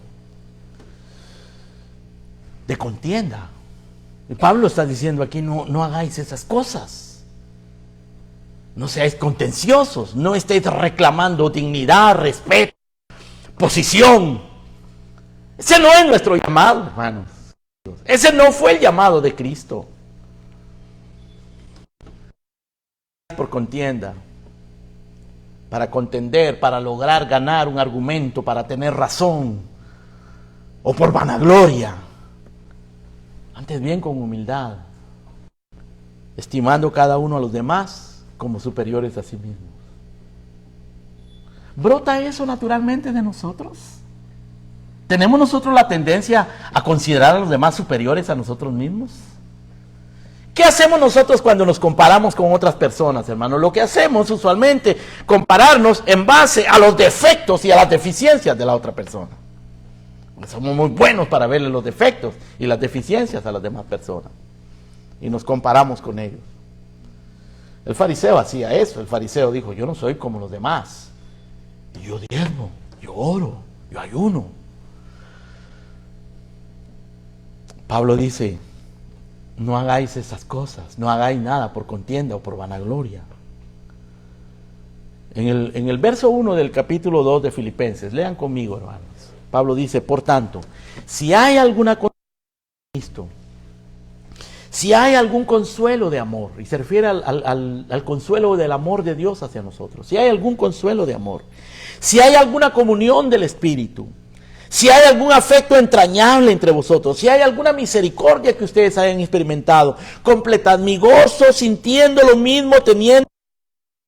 Speaker 1: de contienda. Y Pablo está diciendo aquí, no hagáis esas cosas. No seáis contenciosos, no estéis reclamando dignidad, respeto, posición. Ese no es nuestro llamado, hermanos. Ese no fue el llamado de Cristo. Por contienda, para contender, para lograr ganar un argumento, para tener razón, o por vanagloria. Antes bien con humildad, estimando cada uno a los demás como superiores a sí mismos. ¿Brota eso naturalmente de nosotros? ¿Tenemos nosotros la tendencia a considerar a los demás superiores a nosotros mismos? ¿Qué hacemos nosotros cuando nos comparamos con otras personas, hermano? Lo que hacemos usualmente, compararnos en base a los defectos y a las deficiencias de la otra persona. Porque somos muy buenos para verle los defectos y las deficiencias a las demás personas. Y nos comparamos con ellos. El fariseo hacía eso. El fariseo dijo, yo no soy como los demás. Y yo diezmo, yo oro, yo ayuno. Pablo dice, no hagáis esas cosas, no hagáis nada por contienda o por vanagloria. En el verso 1 del capítulo 2 de Filipenses, lean conmigo, hermanos. Pablo dice, por tanto, si hay alguna cosa en Cristo, si hay algún consuelo de amor, y se refiere al consuelo del amor de Dios hacia nosotros, si hay algún consuelo de amor, si hay alguna comunión del Espíritu, si hay algún afecto entrañable entre vosotros, si hay alguna misericordia que ustedes hayan experimentado, completad mi gozo sintiendo lo mismo, teniendo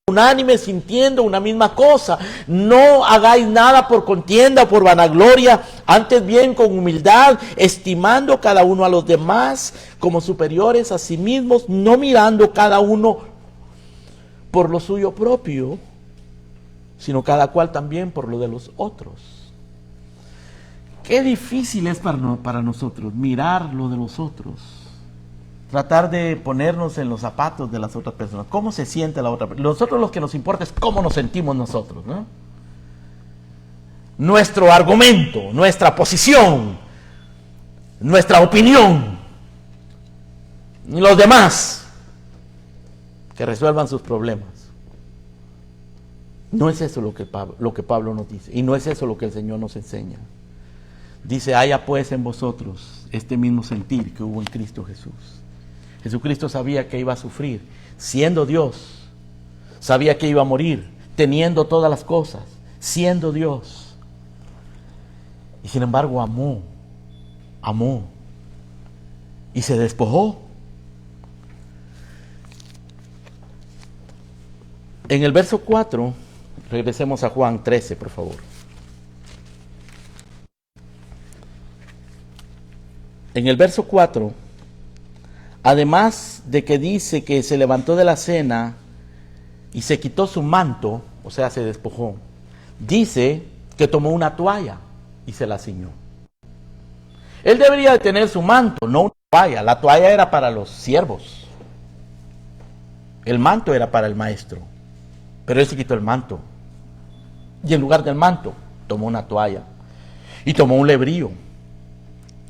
Speaker 1: unánime, sintiendo una misma cosa. No hagáis nada por contienda o por vanagloria, antes bien con humildad, estimando cada uno a los demás como superiores a sí mismos, no mirando cada uno por lo suyo propio, sino cada cual también por lo de los otros. Qué difícil es para nosotros mirar lo de los otros. Tratar de ponernos en los zapatos de las otras personas. ¿Cómo se siente la otra persona? Nosotros lo que nos importa es cómo nos sentimos nosotros, ¿no? Nuestro argumento, nuestra posición, nuestra opinión. Y los demás, que resuelvan sus problemas. No es eso lo que Pablo nos dice. Y no es eso lo que el Señor nos enseña. Dice, haya pues en vosotros este mismo sentir que hubo en Cristo Jesús. Jesucristo sabía que iba a sufrir, siendo Dios. Sabía que iba a morir, teniendo todas las cosas, siendo Dios. Y sin embargo amó. Y se despojó. En el verso 4, regresemos a Juan 13, por favor. En el verso 4, además de que dice que se levantó de la cena y se quitó su manto, o sea, se despojó, dice que tomó una toalla y se la ciñó. Él debería de tener su manto, no una toalla. La toalla era para los siervos. El manto era para el maestro. Pero él se quitó el manto. Y en lugar del manto, tomó una toalla. Y tomó un lebrillo.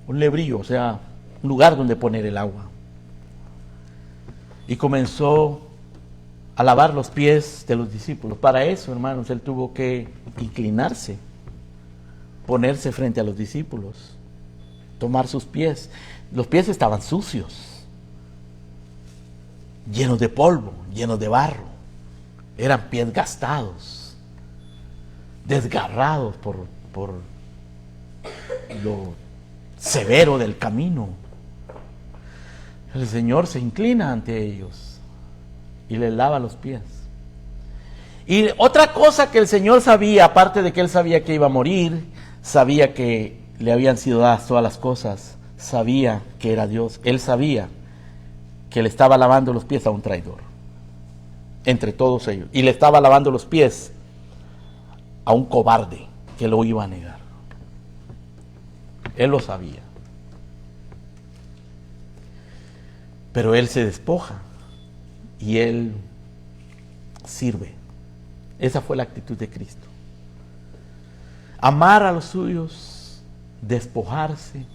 Speaker 1: Un lebrillo, o sea, un lugar donde poner el agua. Y comenzó a lavar los pies de los discípulos. Para eso, hermanos, él tuvo que inclinarse, ponerse frente a los discípulos, tomar sus pies. Los pies estaban sucios, llenos de polvo, llenos de barro. Eran pies gastados, desgarrados por lo severo del camino. El Señor se inclina ante ellos y les lava los pies. Y otra cosa que el Señor sabía, aparte de que Él sabía que iba a morir, sabía que le habían sido dadas todas las cosas, sabía que era Dios. Él sabía que le estaba lavando los pies a un traidor, entre todos ellos. Y le estaba lavando los pies a un cobarde que lo iba a negar. Él lo sabía. Pero Él se despoja y Él sirve. Esa fue la actitud de Cristo. Amar a los suyos, despojarse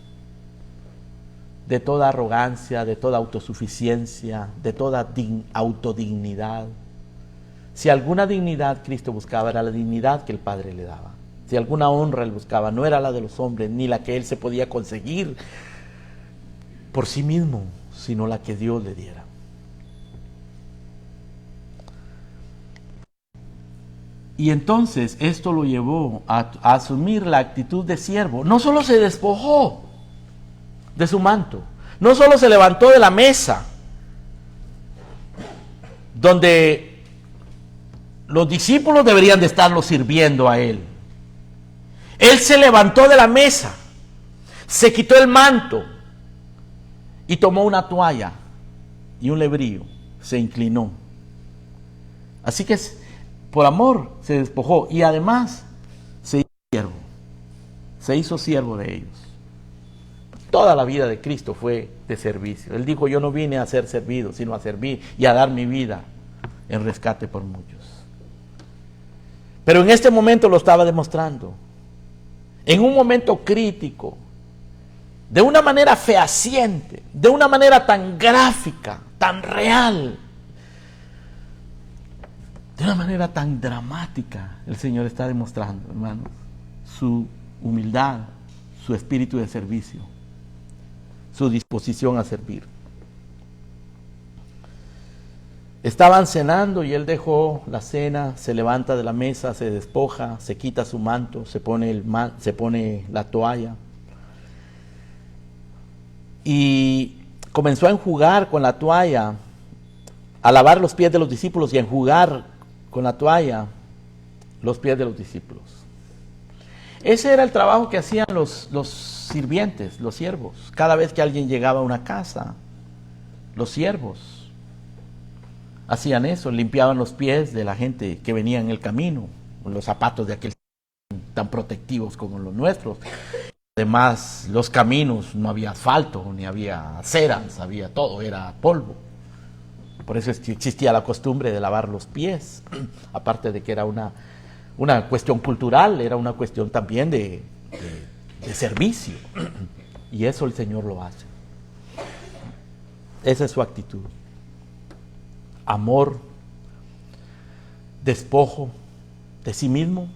Speaker 1: de toda arrogancia, de toda autosuficiencia, de toda autodignidad. Si alguna dignidad Cristo buscaba, era la dignidad que el Padre le daba. Si alguna honra Él buscaba, no era la de los hombres, ni la que Él se podía conseguir por sí mismo, sino la que Dios le diera. Y entonces esto lo llevó a asumir la actitud de siervo. No solo se despojó de su manto, no solo se levantó de la mesa donde los discípulos deberían de estarlo sirviendo a Él. Él se levantó de la mesa, se quitó el manto y tomó una toalla y un lebrillo, se inclinó. Así que por amor se despojó y además se hizo siervo de ellos. Toda la vida de Cristo fue de servicio. Él dijo, yo no vine a ser servido, sino a servir y a dar mi vida en rescate por muchos. Pero en este momento lo estaba demostrando. En un momento crítico, de una manera fehaciente, de una manera tan gráfica, tan real, de una manera tan dramática, el Señor está demostrando, hermanos, su humildad, su espíritu de servicio, su disposición a servir. Estaban cenando y él dejó la cena, se levanta de la mesa, se despoja, se quita su manto, se pone la toalla y comenzó a enjugar con la toalla, a lavar los pies de los discípulos y a enjugar con la toalla los pies de los discípulos. Ese era el trabajo que hacían los sirvientes, los siervos. Cada vez que alguien llegaba a una casa, los siervos hacían eso, limpiaban los pies de la gente que venía en el camino, los zapatos de aquel tan protectivos como los nuestros. Además, los caminos no había asfalto, ni había aceras, había todo, era polvo. Por eso existía la costumbre de lavar los pies, aparte de que era una cuestión cultural, era una cuestión también de servicio. Y eso el Señor lo hace. Esa es su actitud. Amor, despojo de sí mismo,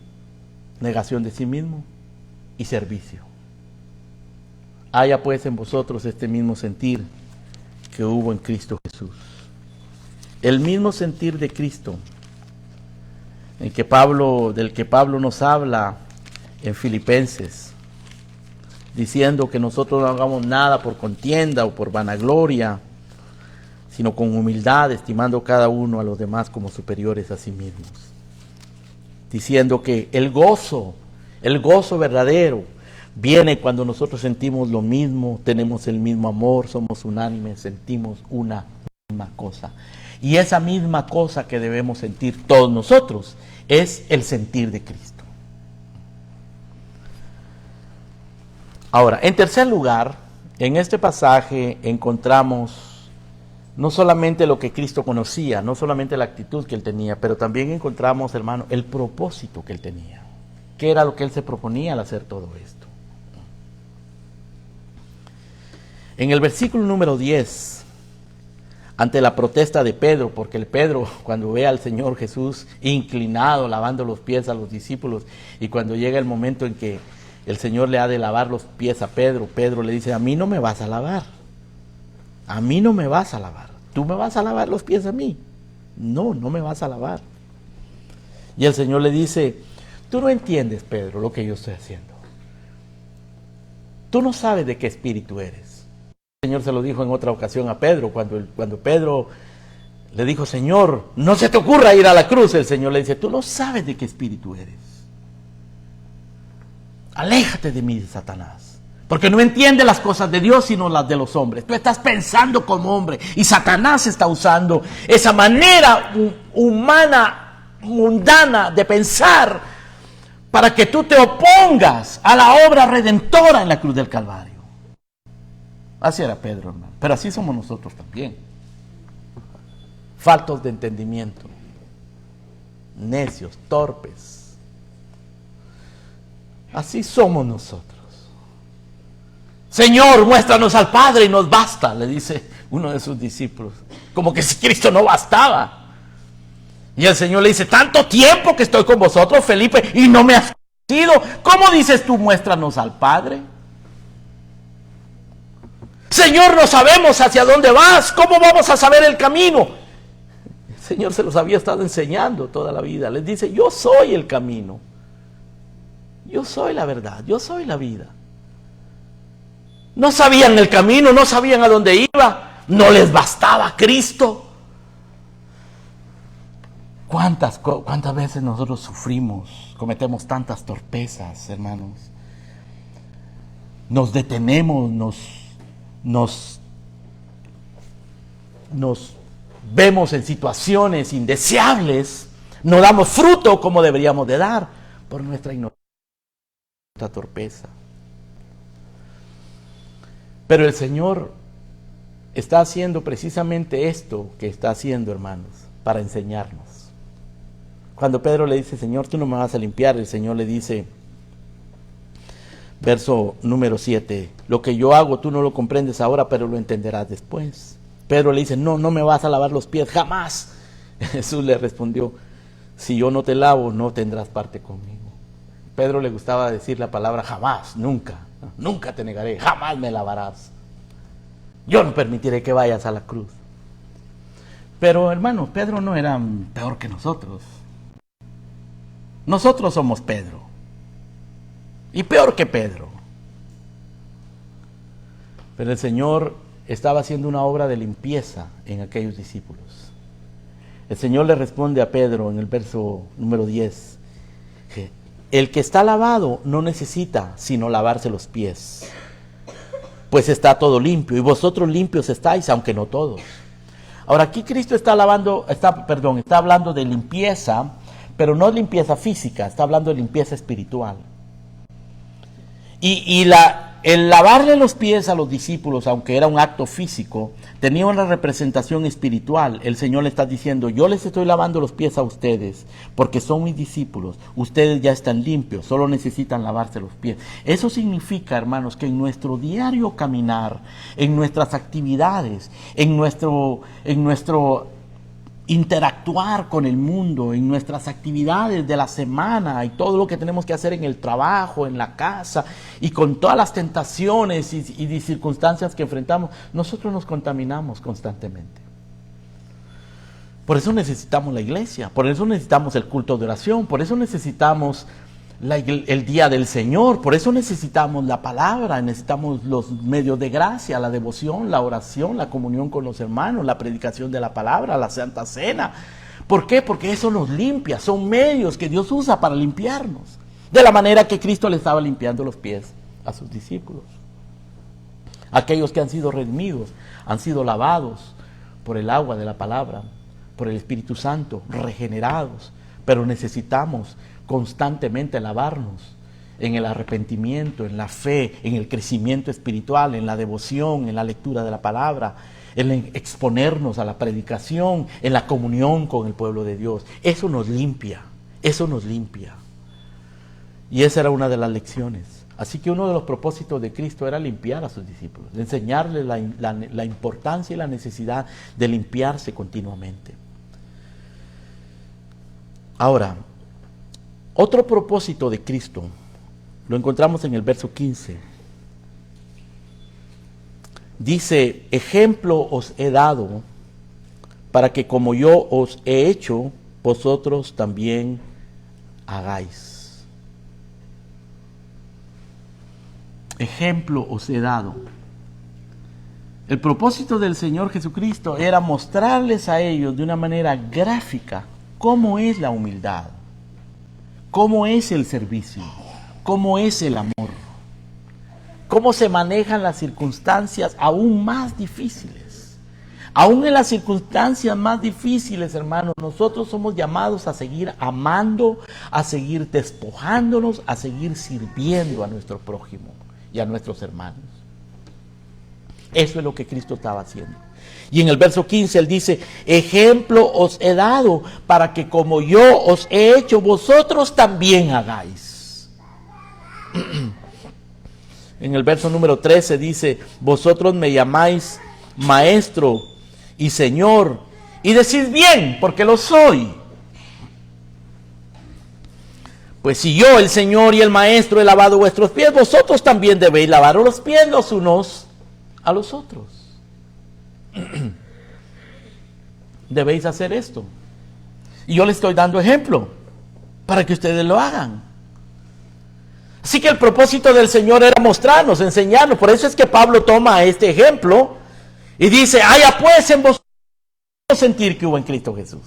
Speaker 1: negación de sí mismo y servicio. Haya pues en vosotros este mismo sentir que hubo en Cristo Jesús. El mismo sentir de Cristo del que Pablo nos habla en Filipenses, diciendo que nosotros no hagamos nada por contienda o por vanagloria, sino con humildad, estimando cada uno a los demás como superiores a sí mismos. Diciendo que el gozo verdadero, viene cuando nosotros sentimos lo mismo, tenemos el mismo amor, somos unánimes, sentimos una misma cosa. Y esa misma cosa que debemos sentir todos nosotros es el sentir de Cristo. Ahora, en tercer lugar, en este pasaje encontramos no solamente lo que Cristo conocía, no solamente la actitud que él tenía, pero también encontramos, hermano, el propósito que él tenía. ¿Qué era lo que él se proponía al hacer todo esto? En el versículo número 10, ante la protesta de Pedro, porque el Pedro, cuando ve al Señor Jesús inclinado, lavando los pies a los discípulos, y cuando llega el momento en que el Señor le ha de lavar los pies a Pedro, Pedro le dice: a mí no me vas a lavar. A mí no me vas a lavar. ¿Tú me vas a lavar los pies a mí? No, no me vas a lavar. Y el Señor le dice: tú no entiendes, Pedro, lo que yo estoy haciendo. Tú no sabes de qué espíritu eres. El Señor se lo dijo en otra ocasión a Pedro, cuando Pedro le dijo: Señor, no se te ocurra ir a la cruz. El Señor le dice: tú no sabes de qué espíritu eres. Aléjate de mí, Satanás. Porque no entiende las cosas de Dios sino las de los hombres. Tú estás pensando como hombre y Satanás está usando esa manera humana, mundana de pensar para que tú te opongas a la obra redentora en la cruz del Calvario. Así era Pedro, hermano. Pero así somos nosotros también. Faltos de entendimiento, necios, torpes. Así somos nosotros. Señor, muéstranos al Padre y nos basta, le dice uno de sus discípulos. Como que si Cristo no bastaba. Y el Señor le dice: tanto tiempo que estoy con vosotros, Felipe, y no me has conocido. ¿Cómo dices tú, muéstranos al Padre? Señor, no sabemos hacia dónde vas. ¿Cómo vamos a saber el camino? El Señor se los había estado enseñando toda la vida. Les dice: yo soy el camino. Yo soy la verdad. Yo soy la vida. No sabían el camino, no sabían a dónde iba, no les bastaba Cristo. ¿Cuántas veces nosotros sufrimos, cometemos tantas torpezas, hermanos? Nos detenemos, nos vemos en situaciones indeseables, no damos fruto como deberíamos de dar por nuestra ignorancia, nuestra torpeza. Pero el Señor está haciendo precisamente esto que está haciendo, hermanos, para enseñarnos. Cuando Pedro le dice: Señor, tú no me vas a limpiar, el Señor le dice, verso número 7, lo que yo hago tú no lo comprendes ahora, pero lo entenderás después. Pedro le dice: no me vas a lavar los pies, jamás. Jesús le respondió: si yo no te lavo, no tendrás parte conmigo. Pedro le gustaba decir la palabra jamás, nunca. Nunca te negaré, jamás me lavarás. Yo no permitiré que vayas a la cruz. Pero hermanos, Pedro no era peor que nosotros. Nosotros somos Pedro. Y peor que Pedro. Pero el Señor estaba haciendo una obra de limpieza en aquellos discípulos. El Señor le responde a Pedro en el verso número 10. El que está lavado no necesita sino lavarse los pies, pues está todo limpio, y vosotros limpios estáis, aunque no todos. Ahora aquí Cristo está hablando de limpieza, pero no limpieza física, está hablando de limpieza espiritual. El lavarle los pies a los discípulos, aunque era un acto físico, tenía una representación espiritual. El Señor le está diciendo, yo les estoy lavando los pies a ustedes, porque son mis discípulos. Ustedes ya están limpios, solo necesitan lavarse los pies. Eso significa, hermanos, que en nuestro diario caminar, en nuestras actividades, en nuestro interactuar con el mundo, en nuestras actividades de la semana y todo lo que tenemos que hacer en el trabajo, en la casa y con todas las tentaciones y circunstancias que enfrentamos, nosotros nos contaminamos constantemente. Por eso necesitamos la iglesia, por eso necesitamos el culto de oración, por eso necesitamos el día del Señor, por eso necesitamos la palabra, necesitamos los medios de gracia, la devoción, la oración, la comunión con los hermanos, la predicación de la palabra, la Santa Cena. ¿Por qué? Porque eso nos limpia, son medios que Dios usa para limpiarnos, de la manera que Cristo le estaba limpiando los pies a sus discípulos. Aquellos que han sido redimidos, han sido lavados por el agua de la palabra, por el Espíritu Santo, regenerados, pero necesitamos constantemente lavarnos en el arrepentimiento, en la fe, en el crecimiento espiritual, en la devoción, en la lectura de la palabra, en exponernos a la predicación, en la comunión con el pueblo de Dios. Eso nos limpia, eso nos limpia. Y esa era una de las lecciones. Así que uno de los propósitos de Cristo era limpiar a sus discípulos, enseñarles la importancia y la necesidad de limpiarse continuamente. Ahora, otro propósito de Cristo lo encontramos en el verso 15. Dice, ejemplo os he dado para que como yo os he hecho, vosotros también hagáis. Ejemplo os he dado. El propósito del Señor Jesucristo era mostrarles a ellos de una manera gráfica cómo es la humildad, cómo es el servicio, cómo es el amor, cómo se manejan las circunstancias aún más difíciles. Aún en las circunstancias más difíciles, hermanos, nosotros somos llamados a seguir amando, a seguir despojándonos, a seguir sirviendo a nuestro prójimo y a nuestros hermanos. Eso es lo que Cristo estaba haciendo. Y en el verso 15 él dice, ejemplo os he dado para que como yo os he hecho, vosotros también hagáis. En el verso número 13 dice, vosotros me llamáis maestro y señor, y decís bien, porque lo soy. Pues si yo, el Señor y el Maestro, he lavado vuestros pies, vosotros también debéis lavar los pies los unos a los otros. Debéis hacer esto. Y yo les estoy dando ejemplo para que ustedes lo hagan. Así que el propósito del Señor era mostrarnos, enseñarnos. Por eso es que Pablo toma este ejemplo y dice, haya pues en vosotros sentir que hubo en Cristo Jesús.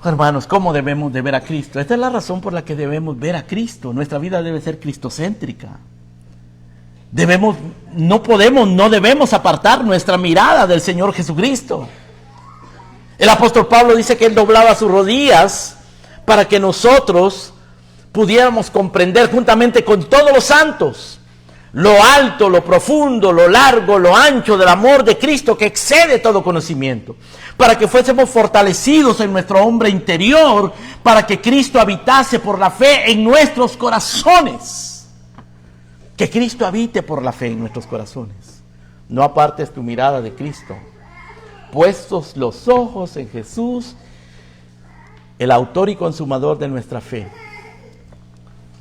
Speaker 1: Hermanos, ¿cómo debemos de ver a Cristo? Esta es la razón por la que debemos ver a Cristo. Nuestra vida debe ser cristocéntrica. No debemos apartar nuestra mirada del Señor Jesucristo. El apóstol Pablo dice que él doblaba sus rodillas para que nosotros pudiéramos comprender juntamente con todos los santos lo alto, lo profundo, lo largo, lo ancho del amor de Cristo que excede todo conocimiento, para que fuésemos fortalecidos en nuestro hombre interior, para que Cristo habitase por la fe en nuestros corazones. Que Cristo habite por la fe en nuestros corazones. No apartes tu mirada de Cristo, puestos los ojos en Jesús, el autor y consumador de nuestra fe.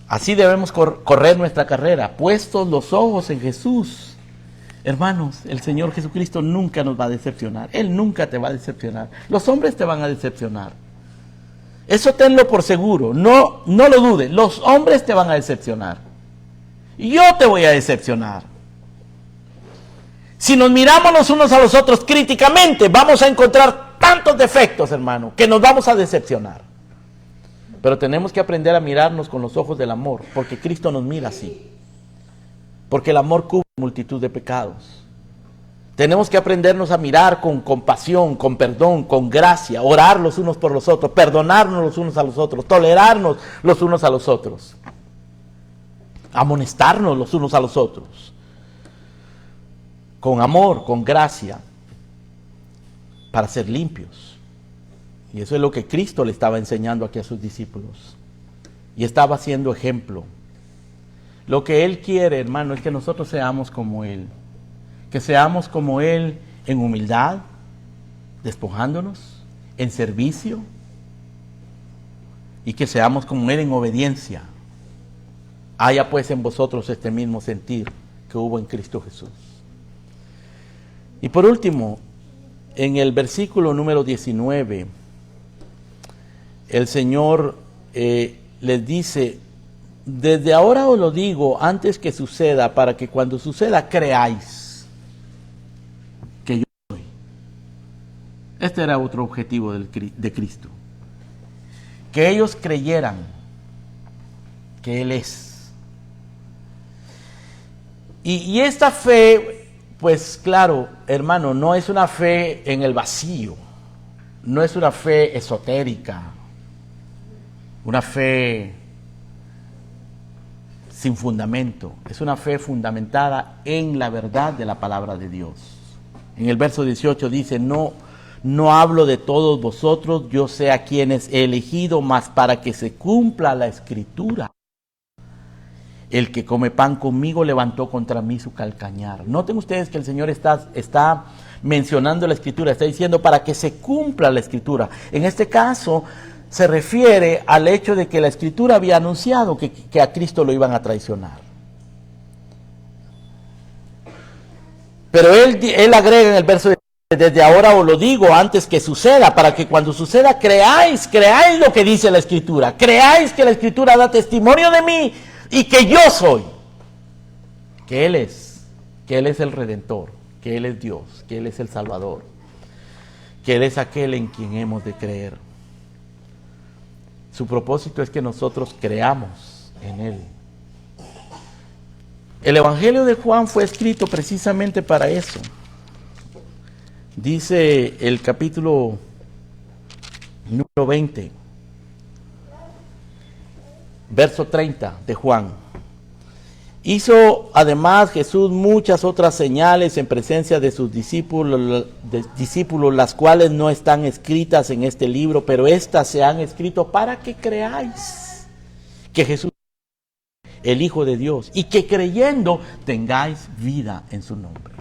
Speaker 1: Así debemos correr nuestra carrera, puestos los ojos en Jesús, Hermanos, el Señor Jesucristo nunca nos va a decepcionar. Él nunca te va a decepcionar. Los hombres te van a decepcionar. Eso tenlo por seguro. No lo dudes. Los hombres te van a decepcionar. Yo te voy a decepcionar. Si nos miramos los unos a los otros críticamente, vamos a encontrar tantos defectos, hermano, que nos vamos a decepcionar. Pero tenemos que aprender a mirarnos con los ojos del amor, porque Cristo nos mira así. Porque el amor cubre multitud de pecados. Tenemos que aprendernos a mirar con compasión, con perdón, con gracia, orar los unos por los otros, perdonarnos los unos a los otros, tolerarnos los unos a los otros, amonestarnos los unos a los otros, con amor, con gracia, para ser limpios. Y eso es lo que Cristo le estaba enseñando aquí a sus discípulos. Y estaba haciendo ejemplo. Lo que Él quiere, hermano, es que nosotros seamos como Él. Que seamos como Él en humildad, despojándonos, en servicio, y que seamos como Él en obediencia. Haya pues en vosotros este mismo sentir que hubo en Cristo Jesús. Y por último, en el versículo número 19, el Señor les dice: desde ahora os lo digo antes que suceda, para que cuando suceda creáis que yo soy. Este era otro objetivo de Cristo. Que ellos creyeran que Él es. Y esta fe, pues claro, hermano, no es una fe en el vacío. No es una fe esotérica. Una fe sin fundamento. Es una fe fundamentada en la verdad de la palabra de Dios. En el verso 18 dice: no hablo de todos vosotros, yo sé a quienes he elegido, mas para que se cumpla la escritura. El que come pan conmigo levantó contra mí su calcañar. Noten ustedes que el Señor está mencionando la escritura, está diciendo para que se cumpla la escritura. En este caso se refiere al hecho de que la escritura había anunciado que a Cristo lo iban a traicionar. Pero él agrega en el verso: desde ahora os lo digo antes que suceda, para que cuando suceda creáis lo que dice la escritura, creáis que la escritura da testimonio de mí y que yo soy, que Él es el Redentor, que Él es Dios, que Él es el Salvador, que Él es aquel en quien hemos de creer. Su propósito es que nosotros creamos en Él. El Evangelio de Juan fue escrito precisamente para eso. Dice el capítulo número 20, verso 30 de Juan: hizo además Jesús muchas otras señales en presencia de sus discípulos, las cuales no están escritas en este libro, pero estas se han escrito para que creáis que Jesús es el Hijo de Dios, y que creyendo tengáis vida en su nombre.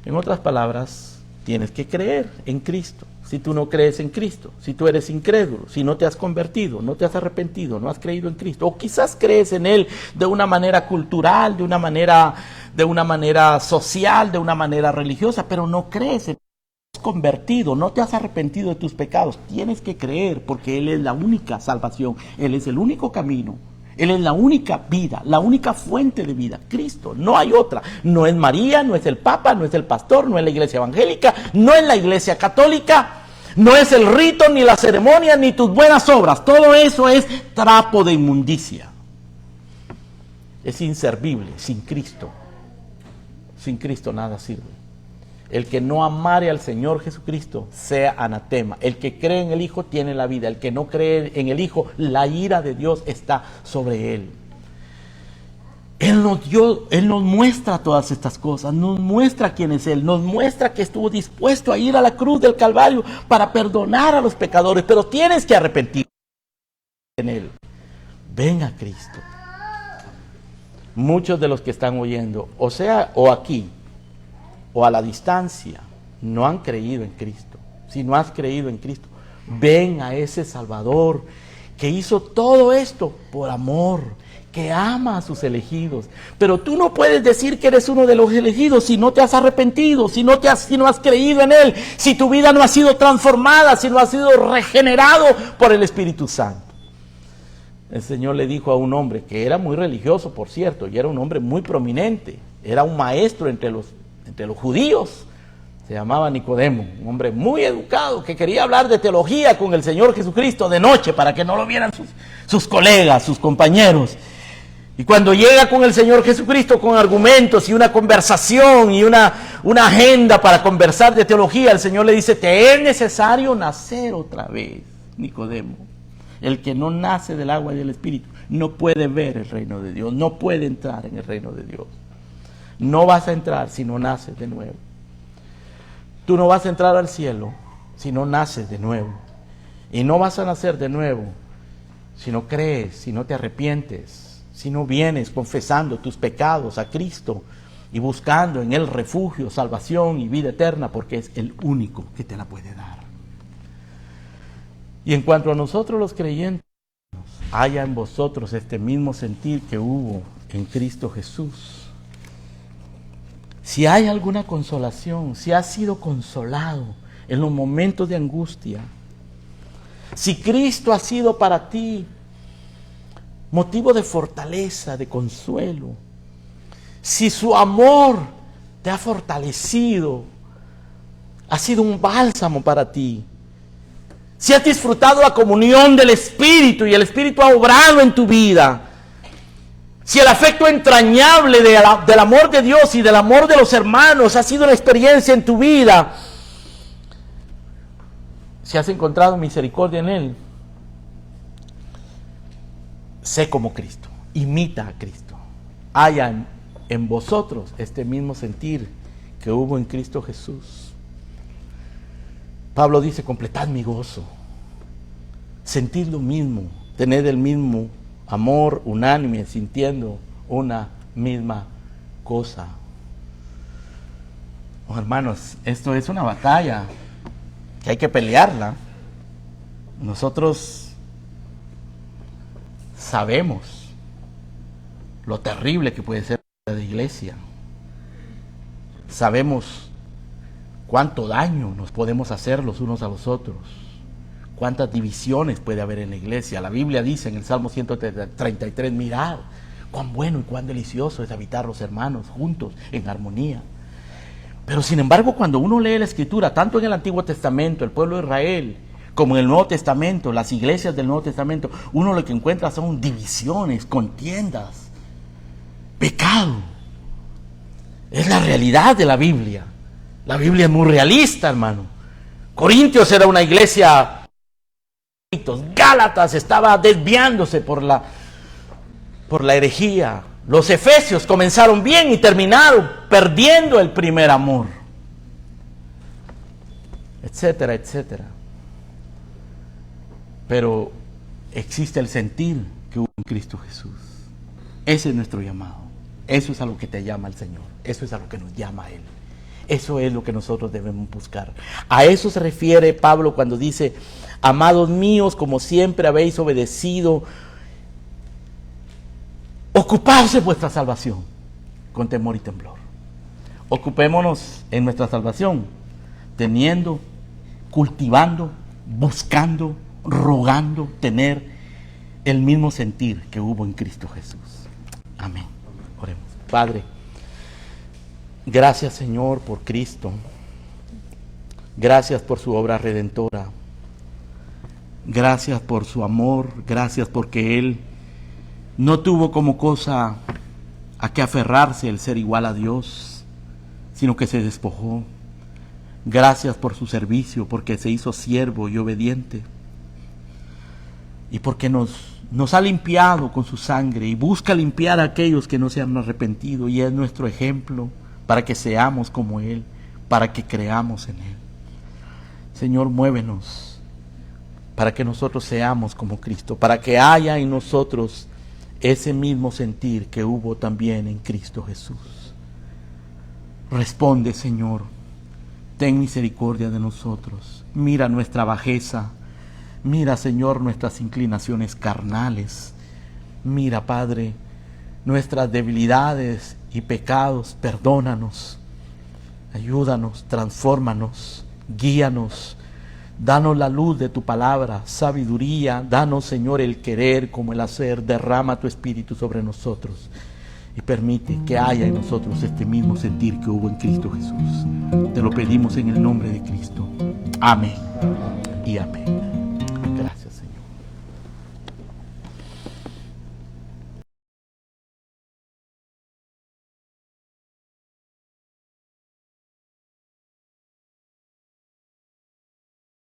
Speaker 1: En otras palabras, tienes que creer en Cristo. Si tú no crees en Cristo, si tú eres incrédulo, si no te has convertido, no te has arrepentido, no has creído en Cristo, o quizás crees en Él de una manera cultural, de una manera social, de una manera religiosa, pero no crees en Él, no has convertido, no te has arrepentido de tus pecados, tienes que creer, porque Él es la única salvación, Él es el único camino. Él es la única vida, la única fuente de vida, Cristo, no hay otra. No es María, no es el Papa, no es el pastor, no es la iglesia evangélica, no es la iglesia católica, no es el rito, ni la ceremonia, ni tus buenas obras. Todo eso es trapo de inmundicia. Es inservible, sin Cristo. Sin Cristo nada sirve. El que no amare al Señor Jesucristo sea anatema. El que cree en el Hijo tiene la vida. El que no cree en el Hijo, la ira de Dios está sobre él. Él nos muestra todas estas cosas, nos muestra quién es Él, nos muestra que estuvo dispuesto a ir a la cruz del Calvario para perdonar a los pecadores, pero tienes que arrepentirte en Él. Ven a Cristo. Muchos de los que están oyendo, o aquí, o a la distancia, no han creído en Cristo. Si no has creído en Cristo, ven a ese Salvador que hizo todo esto por amor, que ama a sus elegidos. Pero tú no puedes decir que eres uno de los elegidos si no te has arrepentido, si no has creído en Él, si tu vida no ha sido transformada, si no has sido regenerado por el Espíritu Santo. El Señor le dijo a un hombre que era muy religioso, por cierto, y era un hombre muy prominente, era un maestro entre los judíos, se llamaba Nicodemo, un hombre muy educado que quería hablar de teología con el Señor Jesucristo de noche para que no lo vieran sus colegas, sus compañeros. Y cuando llega con el Señor Jesucristo con argumentos y una conversación y una agenda para conversar de teología, el Señor le dice: te es necesario nacer otra vez, Nicodemo. El que no nace del agua y del Espíritu no puede ver el reino de Dios, no puede entrar en el reino de Dios. No vas a entrar si no naces de nuevo. Tú no vas a entrar al cielo si no naces de nuevo. Y no vas a nacer de nuevo si no crees, si no te arrepientes, si no vienes confesando tus pecados a Cristo y buscando en Él refugio, salvación y vida eterna, porque es el único que te la puede dar. Y en cuanto a nosotros los creyentes, haya en vosotros este mismo sentir que hubo en Cristo Jesús. Si hay alguna consolación, si has sido consolado en los momentos de angustia, si Cristo ha sido para ti motivo de fortaleza, de consuelo, si su amor te ha fortalecido, ha sido un bálsamo para ti, si has disfrutado la comunión del Espíritu y el Espíritu ha obrado en tu vida, si el afecto entrañable del amor de Dios y del amor de los hermanos ha sido una experiencia en tu vida, si has encontrado misericordia en Él, sé como Cristo, imita a Cristo. Haya en vosotros este mismo sentir que hubo en Cristo Jesús. Pablo dice: completad mi gozo, sentir lo mismo, tener el mismo amor unánime, sintiendo una misma cosa. Oh, hermanos, esto es una batalla que hay que pelearla. Nosotros sabemos lo terrible que puede ser la iglesia. Sabemos cuánto daño nos podemos hacer los unos a los otros. Cuántas divisiones puede haber en la iglesia. La Biblia dice en el Salmo 133, mirad cuán bueno y cuán delicioso es habitar los hermanos juntos en armonía. Pero sin embargo, cuando uno lee la Escritura, tanto en el Antiguo Testamento, el pueblo de Israel, como en el Nuevo Testamento, las iglesias del Nuevo Testamento, uno lo que encuentra son divisiones, contiendas, pecado. Es la realidad de la Biblia. La Biblia es muy realista, hermano. Corintios era una iglesia, Gálatas estaba desviándose por la herejía. Los efesios comenzaron bien y terminaron perdiendo el primer amor, etcétera, etcétera. Pero existe el sentir que hubo en Cristo Jesús. Ese es nuestro llamado. Eso es a lo que te llama el Señor. Eso es a lo que nos llama a Él. Eso es lo que nosotros debemos buscar. A eso se refiere Pablo cuando dice: amados míos, como siempre habéis obedecido, ocupaos de vuestra salvación con temor y temblor. Ocupémonos en nuestra salvación, teniendo, cultivando, buscando, rogando tener el mismo sentir que hubo en Cristo Jesús. Amén. Oremos. Padre, gracias, Señor, por Cristo. Gracias por su obra redentora. Gracias por su amor. Gracias porque Él no tuvo como cosa a que aferrarse el ser igual a Dios, sino que se despojó. Gracias por su servicio, porque se hizo siervo y obediente. Y porque nos ha limpiado con su sangre y busca limpiar a aquellos que no se han arrepentido, y es nuestro ejemplo para que seamos como Él, para que creamos en Él. Señor, muévenos para que nosotros seamos como Cristo, para que haya en nosotros ese mismo sentir que hubo también en Cristo Jesús. Responde, Señor, ten misericordia de nosotros. Mira nuestra bajeza, mira, Señor, nuestras inclinaciones carnales. Mira, Padre, nuestras debilidades y pecados, perdónanos, ayúdanos, transfórmanos, guíanos, danos la luz de tu palabra, sabiduría, danos, Señor, el querer como el hacer, derrama tu Espíritu sobre nosotros y permite que haya en nosotros este mismo sentir que hubo en Cristo Jesús. Te lo pedimos en el nombre de Cristo. Amén y amén.